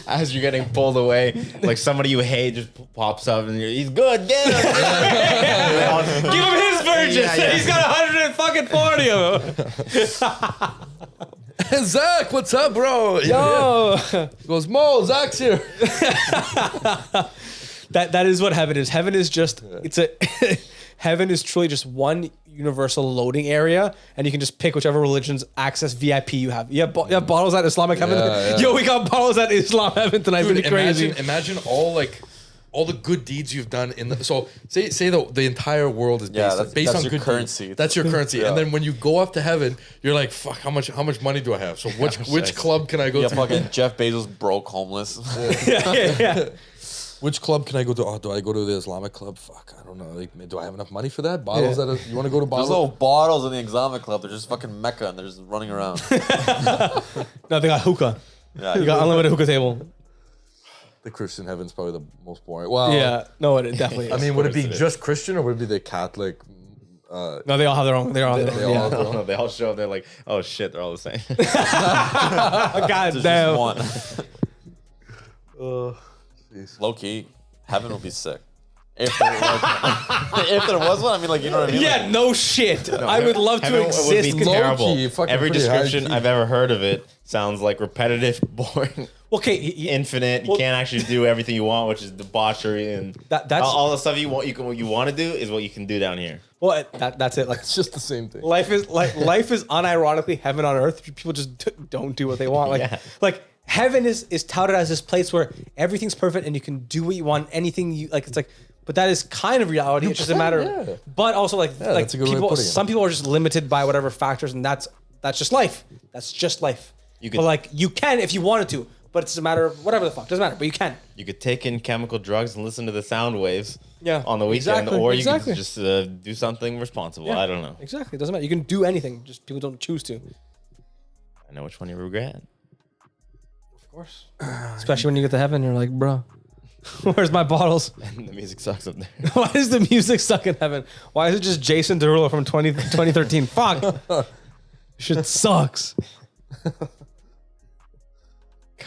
E: As you're getting pulled away, like somebody you hate just pops up and he's good. Get him.
C: Give him his virgin.
E: Yeah.
C: He's got 140 of them.
A: Hey, Zach, what's up, bro?
C: Yo.
A: He goes, Mo, Zach's here.
C: That is what heaven is. Heaven is just heaven is truly just one universal loading area, and you can just pick whichever religion's access VIP you have. You have bottles at Islamic heaven.
A: Yeah.
C: Yo, we got bottles at Islam heaven tonight.
A: Dude,
C: Pretty crazy.
A: Imagine all the good deeds you've done in the. So say the entire world is based
B: that's
A: on
B: your
A: good
B: currency.
A: Deeds. That's your currency, and then when you go up to heaven, you're like, fuck, how much money do I have? So which club can I go to?
B: Fucking Jeff Bezos broke homeless.
C: yeah.
A: Which club can I go to? Oh, do I go to the Islamic club? Fuck, I don't know. Like, do I have enough money for that? Bottles you want to go to bottles?
B: There's no bottles in the Islamic club. They're just fucking Mecca and they're just running around.
C: No, they got hookah.
B: Yeah,
C: You got unlimited hookah table.
A: The Christian heaven's probably the most boring. Well,
C: Yeah. No, it definitely is.
A: I mean, would it be just Christian or would it be the Catholic?
C: No, they all have their own. They all have their own.
A: all have their
E: No, they all show up. They're like, oh shit, they're all the same.
C: God
B: There's
C: damn.
B: just one. Low key, heaven would be sick. If there was one, I mean, like, you know what I mean?
C: Yeah, no shit. I would love to
E: Heaven would
C: exist.
E: be terrible.
A: Low-key, fucking
E: Every
A: pretty high
E: description
A: key.
E: I've ever heard of it sounds like repetitive, boring,
C: Okay,
E: infinite. You can't actually do everything you want, which is debauchery and
C: That's-
E: all the stuff you want. What you want to do is what you can do down here.
C: well, that's it. Like
A: It's just the same thing.
C: life is unironically heaven on earth. People just don't do what they want. Like
E: Yeah.
C: like heaven is touted as this place where everything's perfect and you can do what you want, anything you like. It's like, but that is kind of reality. It's just a matter.
A: yeah.
C: But also like
A: that's a good way of
C: people,
A: putting it.
C: some people are just limited by whatever factors, and that's just life. That's just life.
E: You could-
C: But like you can if you wanted to, but it's a matter of whatever the fuck doesn't matter. But you can.
E: You could take in chemical drugs and listen to the sound waves on the weekend,
C: exactly,
E: or you
C: exactly.
E: could just do something responsible. I don't know.
C: Exactly. It doesn't matter. You can do anything. Just people don't choose to.
E: I know which one you regret.
C: Of course. Especially when you get to heaven, you're like, bro, where's my bottles?
E: And the music sucks up there.
C: Why is the music stuck in heaven? Why is it just Jason Derulo from 2013? Fuck. Shit sucks.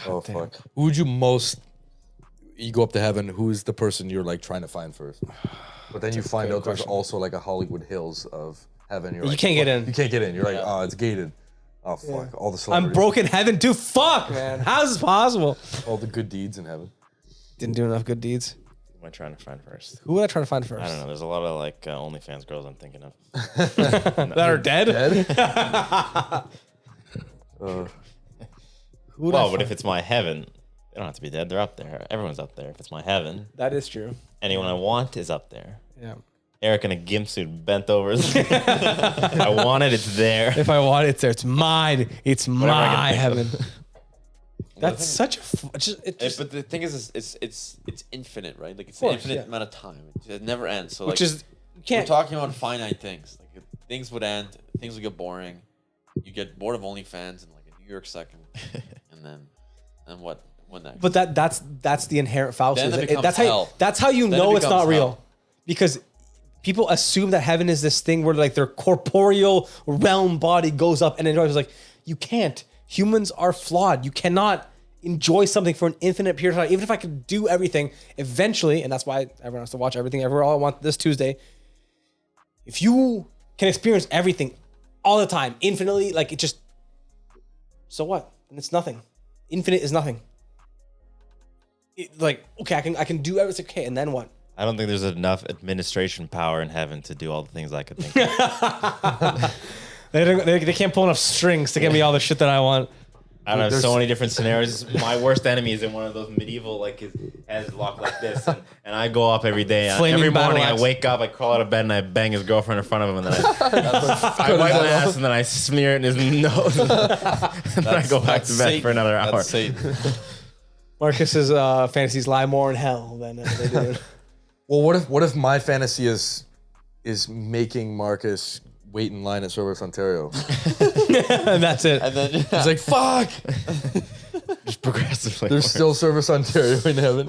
A: Oh fuck. Who would you most? You go up to heaven. Who's the person you're like trying to find first? But then you find out there's also like a Hollywood Hills of heaven. You're
C: You
A: like,
C: can't get in.
A: You can't get in. You're like, oh, it's gated. Oh fuck. All the celebrities.
C: I'm broke in heaven too. Fuck, man. How is this possible?
A: All the good deeds in heaven.
C: Didn't do enough good deeds.
E: Who am I trying to find first?
C: Who would I try to find first?
E: I don't know. There's a lot of like OnlyFans girls I'm thinking of.
C: That are dead?
E: Well, but if it's my heaven, they don't have to be dead. They're up there. Everyone's up there. If it's my heaven,
C: That is true.
E: anyone I want is up there.
C: Yeah.
E: Eric in a gimp suit, bent over. I want it. It's there.
C: If I want it, it's there. It's mine. It's
E: I can
C: my
E: think
C: heaven. That's such a.
B: But the thing is, it's infinite, right? Like it's
C: course,
B: an infinite
C: yeah.
B: amount of time. It never ends. So
C: Which
B: like,
C: is. You
B: we're
C: can't.
B: talking about finite things. Like if things would end, things would get boring. You get bored of OnlyFans in like a New York second, and what next?
C: But that's the inherent fallacy.
B: Then it becomes
C: That's how
B: hell.
C: that's how you
B: Then
C: know
B: it
C: it's not
B: becomes
C: real,
B: hell.
C: because people assume that heaven is this thing where like their corporeal realm body goes up and enjoys. Like you can't. Humans are flawed. You cannot enjoy something for an infinite period of time. Even if I could do everything, eventually, and that's why everyone has to watch everything everywhere all I want this Tuesday. If you can experience everything all the time, infinitely, like it just, so what? And it's nothing. Infinite is nothing. Like, okay, I can do everything. Okay, and then what?
E: I don't think there's enough administration power in heaven to do all the things I could think of.
C: They can't pull enough strings to get me all the shit that I want.
E: I don't know, so many different scenarios. My worst enemy is in one of those medieval, like his head is locked like this, and I go up every day.
C: Flaming
E: Every morning
C: battle
E: I
C: axe.
E: wake up, I crawl out of bed, and I bang his girlfriend in front of him, and then I wipe my ass, and then I smear it in his nose, and then I go back to bed for another hour.
B: That's Satan.
C: Marcus's fantasies lie more in hell than they do.
A: Well, what if my fantasy is making Marcus wait in line at Service Ontario?
C: And that's it.
B: And then
A: He's like, fuck.
E: Just progressively.
A: There's still Service Ontario in heaven.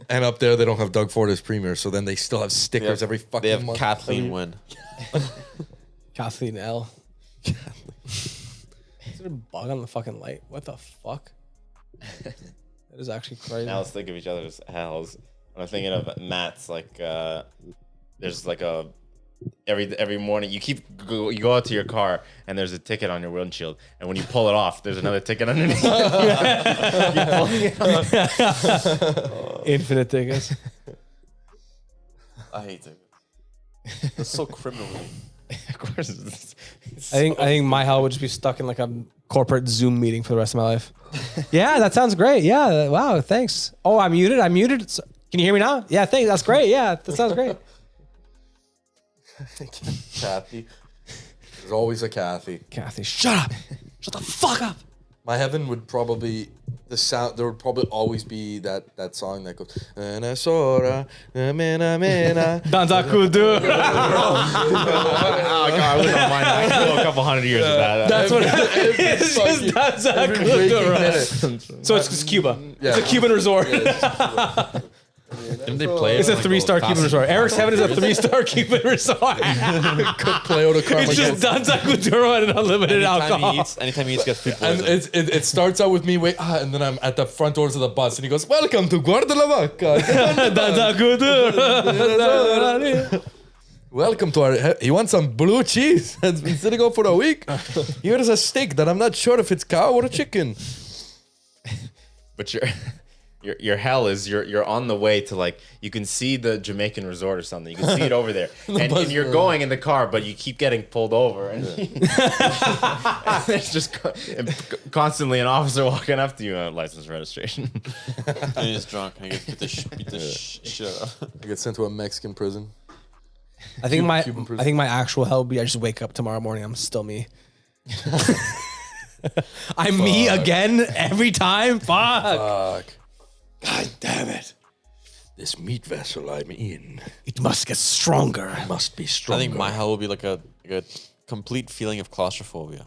A: And up there, they don't have Doug Ford as premier, so then they still have stickers every fucking
B: they have
A: month.
B: Kathleen win.
C: Kathleen L. Is there a bug on the fucking light? What the fuck? That is actually crazy.
E: Now let's think of each other's hells. I'm thinking of Matt's, like, there's like a, every morning you go out to your car and there's a ticket on your windshield, and when you pull it off, there's another ticket underneath.
C: Infinite tickets.
B: I hate it. That's so criminally.
E: Of course.
C: I think my hell would just be stuck in like a corporate Zoom meeting for the rest of my life. Yeah, that sounds great. Yeah, wow, thanks. Oh, I'm muted. So, can you hear me now? Yeah, thanks. That's great. Yeah, that sounds great.
A: Kathy. There's always a Kathy.
C: Kathy, shut up. Shut the fuck up.
A: My heaven would probably the sound. There would probably always be that song that goes. Sora, mena mena.
C: Danza kudu.
E: Oh God, I wouldn't mind. I could go a couple hundred years with that.
C: That's what it is. It's just danza kudu.
A: minute.
C: So it's Cuba.
A: Yeah.
C: It's a Cuban resort.
B: Didn't they play?
C: It's a
B: like,
C: 3-star
B: those
C: Cuban resort. Eric's heaven is a 3-star Cuban resort.
A: Play out a car.
C: It's just danza kuduro and unlimited alcohol.
B: Anytime he eats, gets food
A: And
B: poisoning.
A: it starts out with me, and then I'm at the front doors of the bus, and he goes, "Welcome to Guadalajara.
C: Danza kuduro.
A: Welcome to our." He wants some blue cheese. Has been sitting out for a week. Here's a steak that I'm not sure if it's cow or a chicken.
E: But your hell is you're on the way to, like, you can see the Jamaican resort or something. You can see it over there, and you're going in the car, but you keep getting pulled over, and, and there's just constantly an officer walking up to you on license registration.
B: And he's drunk. And he gets beat the shit out of.
A: I get sent to a Mexican prison.
C: I think
A: Cuban prison.
C: I think my actual hell would be I just wake up tomorrow morning. I'm still me. I'm me again every time. Fuck. God damn it.
A: This meat vessel I'm in
C: It must get stronger.
A: must be
B: I
A: stronger.
B: think my hell will be like a complete feeling of claustrophobia.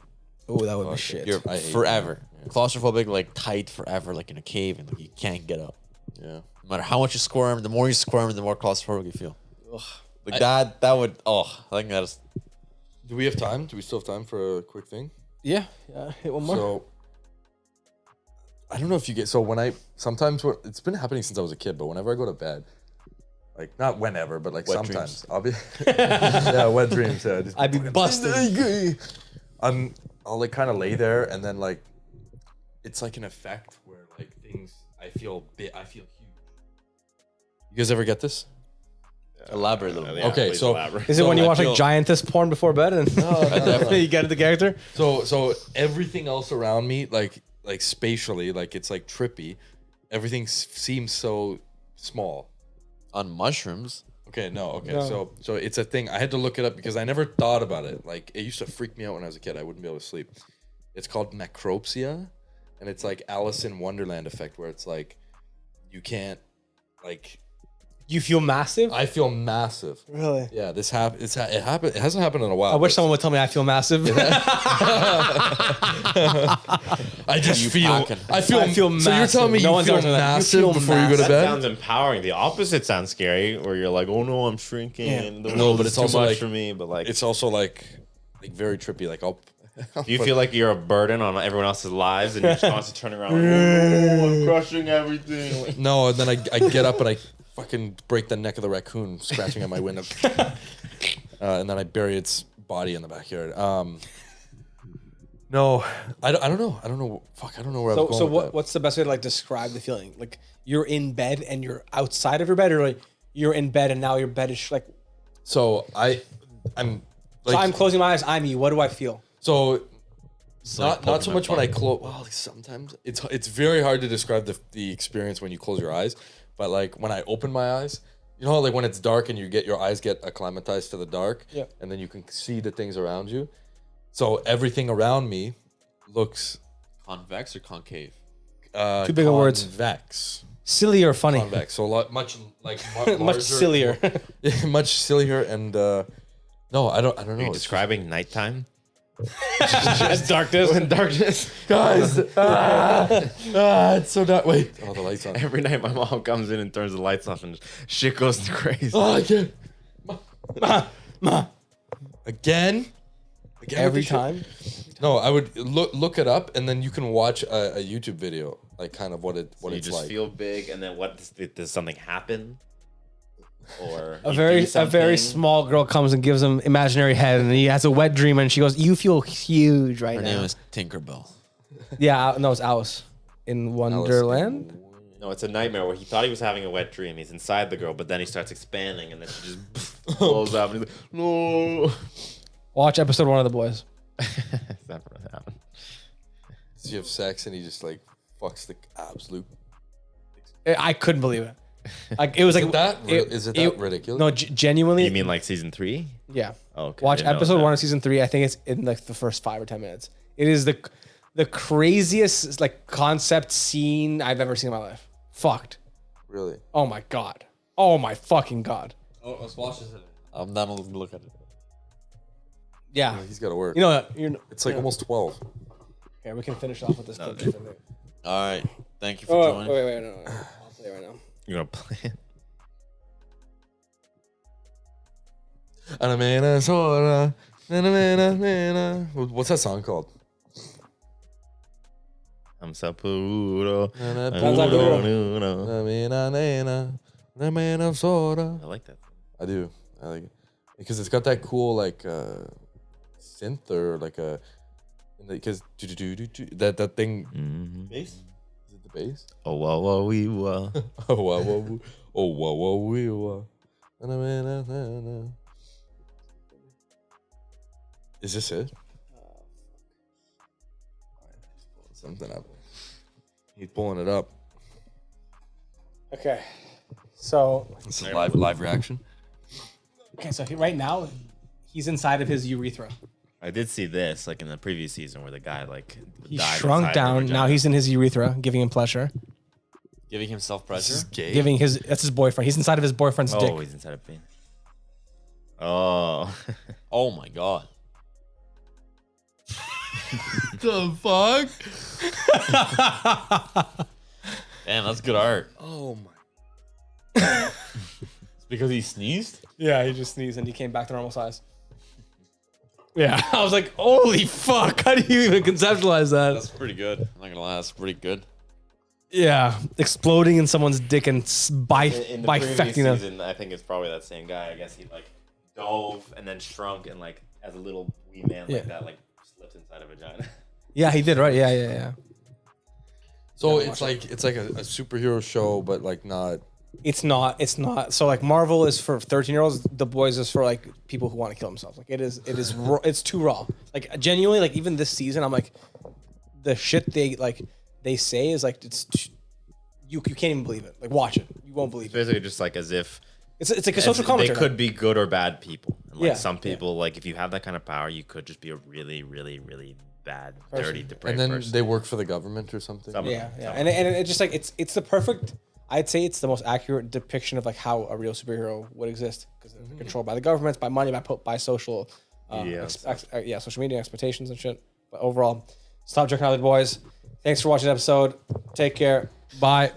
C: Oh, that would be shit.
B: You're
A: I hate
B: forever claustrophobic, like tight forever, like in a cave, and like, you can't get out.
A: Yeah.
B: No matter how much you squirm, the more you squirm, the more claustrophobic you feel. Like that would. Oh, I think that is.
A: Do we have time? Do we still have time for a quick thing?
C: Yeah. Hit one more.
A: So I don't know if you get it's been happening since I was a kid, but whenever I go to bed, like not whenever, but like
B: Wet
A: sometimes
B: dreams.
A: I'll be wet dreams. Yeah, just
C: I'd be busted.
A: I'll like kind of lay there and then like it's like an effect where like things I feel huge. You guys ever get this?
B: Elaborate a little bit.
A: Okay, so
C: Is it when you watch
B: feel-
C: like Giantess porn before bed and you get into the character?
A: So everything else around me, like spatially, like it's like trippy. Everything seems so small.
B: On mushrooms.
A: Okay, no.
C: No.
A: So it's a thing. I had to look it up because I never thought about it. Like it used to freak me out when I was a kid. I wouldn't be able to sleep. It's called macropsia, and it's like Alice in Wonderland effect, where it's like you can't like.
C: You feel massive?
A: I feel massive.
C: Really?
A: Yeah, this happened. It happened. It hasn't happened in a while.
C: I wish
A: but-
C: someone would tell me I feel massive.
A: I just
B: You
A: feel.
B: packing.
A: I feel.
C: I feel
A: So you're telling me
C: massive. No
A: you
C: one's
A: feel
C: telling me that. You
A: massive
C: feel
A: before you go to
E: That
A: bed?
E: sounds empowering. The opposite sounds scary, where you're like, "Oh no, I'm shrinking.
C: Yeah.
E: The
A: No,
E: world
A: but
E: is
A: it's
E: too
A: also
E: much
A: like-
E: for me." But like,
A: It's also like very trippy. Like I'll.
E: do you feel like you're a burden on everyone else's lives, and you're just constantly turning around, like, "Oh no, I'm crushing everything." Like,
A: No, and then I get up and I fucking break the neck of the raccoon scratching at my window, and then I bury its body in the backyard. No, I don't know. I don't know. Fuck, I don't know where I was going
C: So
A: with that.
C: what's the best way to like describe the feeling? Like you're in bed and you're outside of your bed, or like you're in bed and now your bed is like.
A: So I'm like
C: So I'm closing my eyes. I'm you. What do I feel?
A: so.
B: like
A: Not so
B: poking
A: much
B: my
A: when I
B: thumb.
A: close. Well, sometimes it's very hard to describe the experience when you close your eyes. But like when I open my eyes, you know, how, like when it's dark and your eyes get acclimatized to the dark,
C: Yeah.
A: and then you can see the things around you. So everything around me looks
B: Convex or concave?
C: Too big of words.
A: Convex.
C: Silly or funny?
A: Convex. So much like
C: Much
A: larger-
C: sillier.
A: much sillier and no, I don't know.
E: are you
A: It's
E: describing nighttime?
C: That's darkness.
E: Darkness.
A: guys. It's so dark. Wait. Oh, the lights on.
E: Every night, my mom comes in and turns the lights off, and shit goes to crazy.
A: Oh, I can't. Again?
C: Every
A: with the
C: time.
A: shit? No, I would look it up, and then you can watch a YouTube video, like kind of what
E: You
A: it's
E: just
A: like.
E: feel big, and then what does something happen? Or
C: A
E: you
C: very
E: do something?
C: small girl comes and gives him imaginary head, and he has a wet dream, and she goes, "You feel huge right
B: Her
C: now."
B: name is Tinkerbell.
C: Yeah, no, it's Alice in Wonderland.
E: No, it's a nightmare where he thought he was having a wet dream. He's inside the girl, but then he starts expanding, and then she just blows up, and he's like, "No."
C: Watch episode 1 of The Boys.
E: It's never gonna happen.
A: Does he have sex and he just like fucks the absolute?
C: I couldn't believe it. Like it was like
A: Is it that ridiculous?
C: No, genuinely.
E: You mean like season 3?
C: Yeah.
E: Oh, okay.
C: Watch
E: I didn't know
C: episode
E: that.
C: 1 of season 3. I think it's in like the first 5 or 10 minutes. It is the craziest like concept scene I've ever seen in my life. Fucked.
A: Really?
C: Oh my god. Oh my fucking god.
B: Oh, let's watch this. I'm down to look at it.
C: Yeah.
A: He's got to work.
C: You know, you're.
A: It's like almost 12.
C: Here, we can finish off with this.
E: No,
C: clip.
B: All right. Thank you for
C: Oh,
B: joining.
C: wait, no. I'll play it right now.
E: You're gonna play it.
A: What's that song called?
E: I'm so puro.
C: Sounds like Puro.
E: I like that.
A: I do. I like it because it's got that cool like synth or like a because that thing.
B: Bass?
A: Is it the bass?
E: Oh, whoa, whoa, wee, whoa.
A: Oh wow, whoa, oh wow, whoa, wee, whoa. Is this it? Something up. He's pulling it up.
C: Okay. So
A: This is live reaction.
C: right now, he's inside of his urethra.
E: I did see this like in the previous season where the guy like
C: He
E: died
C: shrunk
E: inside the
C: down. Now
E: vagina.
C: he's in his urethra, giving him pleasure.
B: Giving himself
A: This is
B: pressure.
A: gay.
C: That's his boyfriend. He's inside of his boyfriend's dick.
E: Oh, he's inside a penis. Oh.
B: Oh my god.
A: The fuck?
B: Damn, that's good art.
A: Oh my.
B: It's because he sneezed?
C: Yeah, he just sneezed and he came back to normal size. Yeah, I was like, holy fuck, how do you even conceptualize that?
B: That's pretty good. I'm not gonna lie, that's pretty good.
C: Yeah, exploding in someone's dick and
E: In the previous
C: bifecting them.
E: season, I think it's probably that same guy. I guess he like dove and then shrunk and like as a little wee man
C: Yeah.
E: like that, like slipped inside a vagina.
C: Yeah, he did, right? Yeah.
A: So it's like a superhero show, but like not.
C: It's not. So like Marvel is for 13-year-olds. The Boys is for like people who want to kill themselves. Like it's too raw. Like genuinely, like even this season, I'm like, the shit they say is like you can't even believe it. Like watch it, you won't believe it.
E: Basically, just like as if
C: It's like a social commentary.
E: they could be good or bad people. And like
C: Yeah,
E: some people, like if you have that kind of power, you could just be a really, really, really bad, dirty, depraved
A: And then
E: person.
A: they work for the government or something.
E: Some of
C: Yeah,
E: them,
C: yeah,
E: some
C: and it's just like it's the perfect. I'd say it's the most accurate depiction of like how a real superhero would exist because they're controlled by the governments, by money, by social,
E: Media and
C: social media expectations and shit. But overall, stop jerking out the boys. Thanks for watching the episode. Take care. Bye.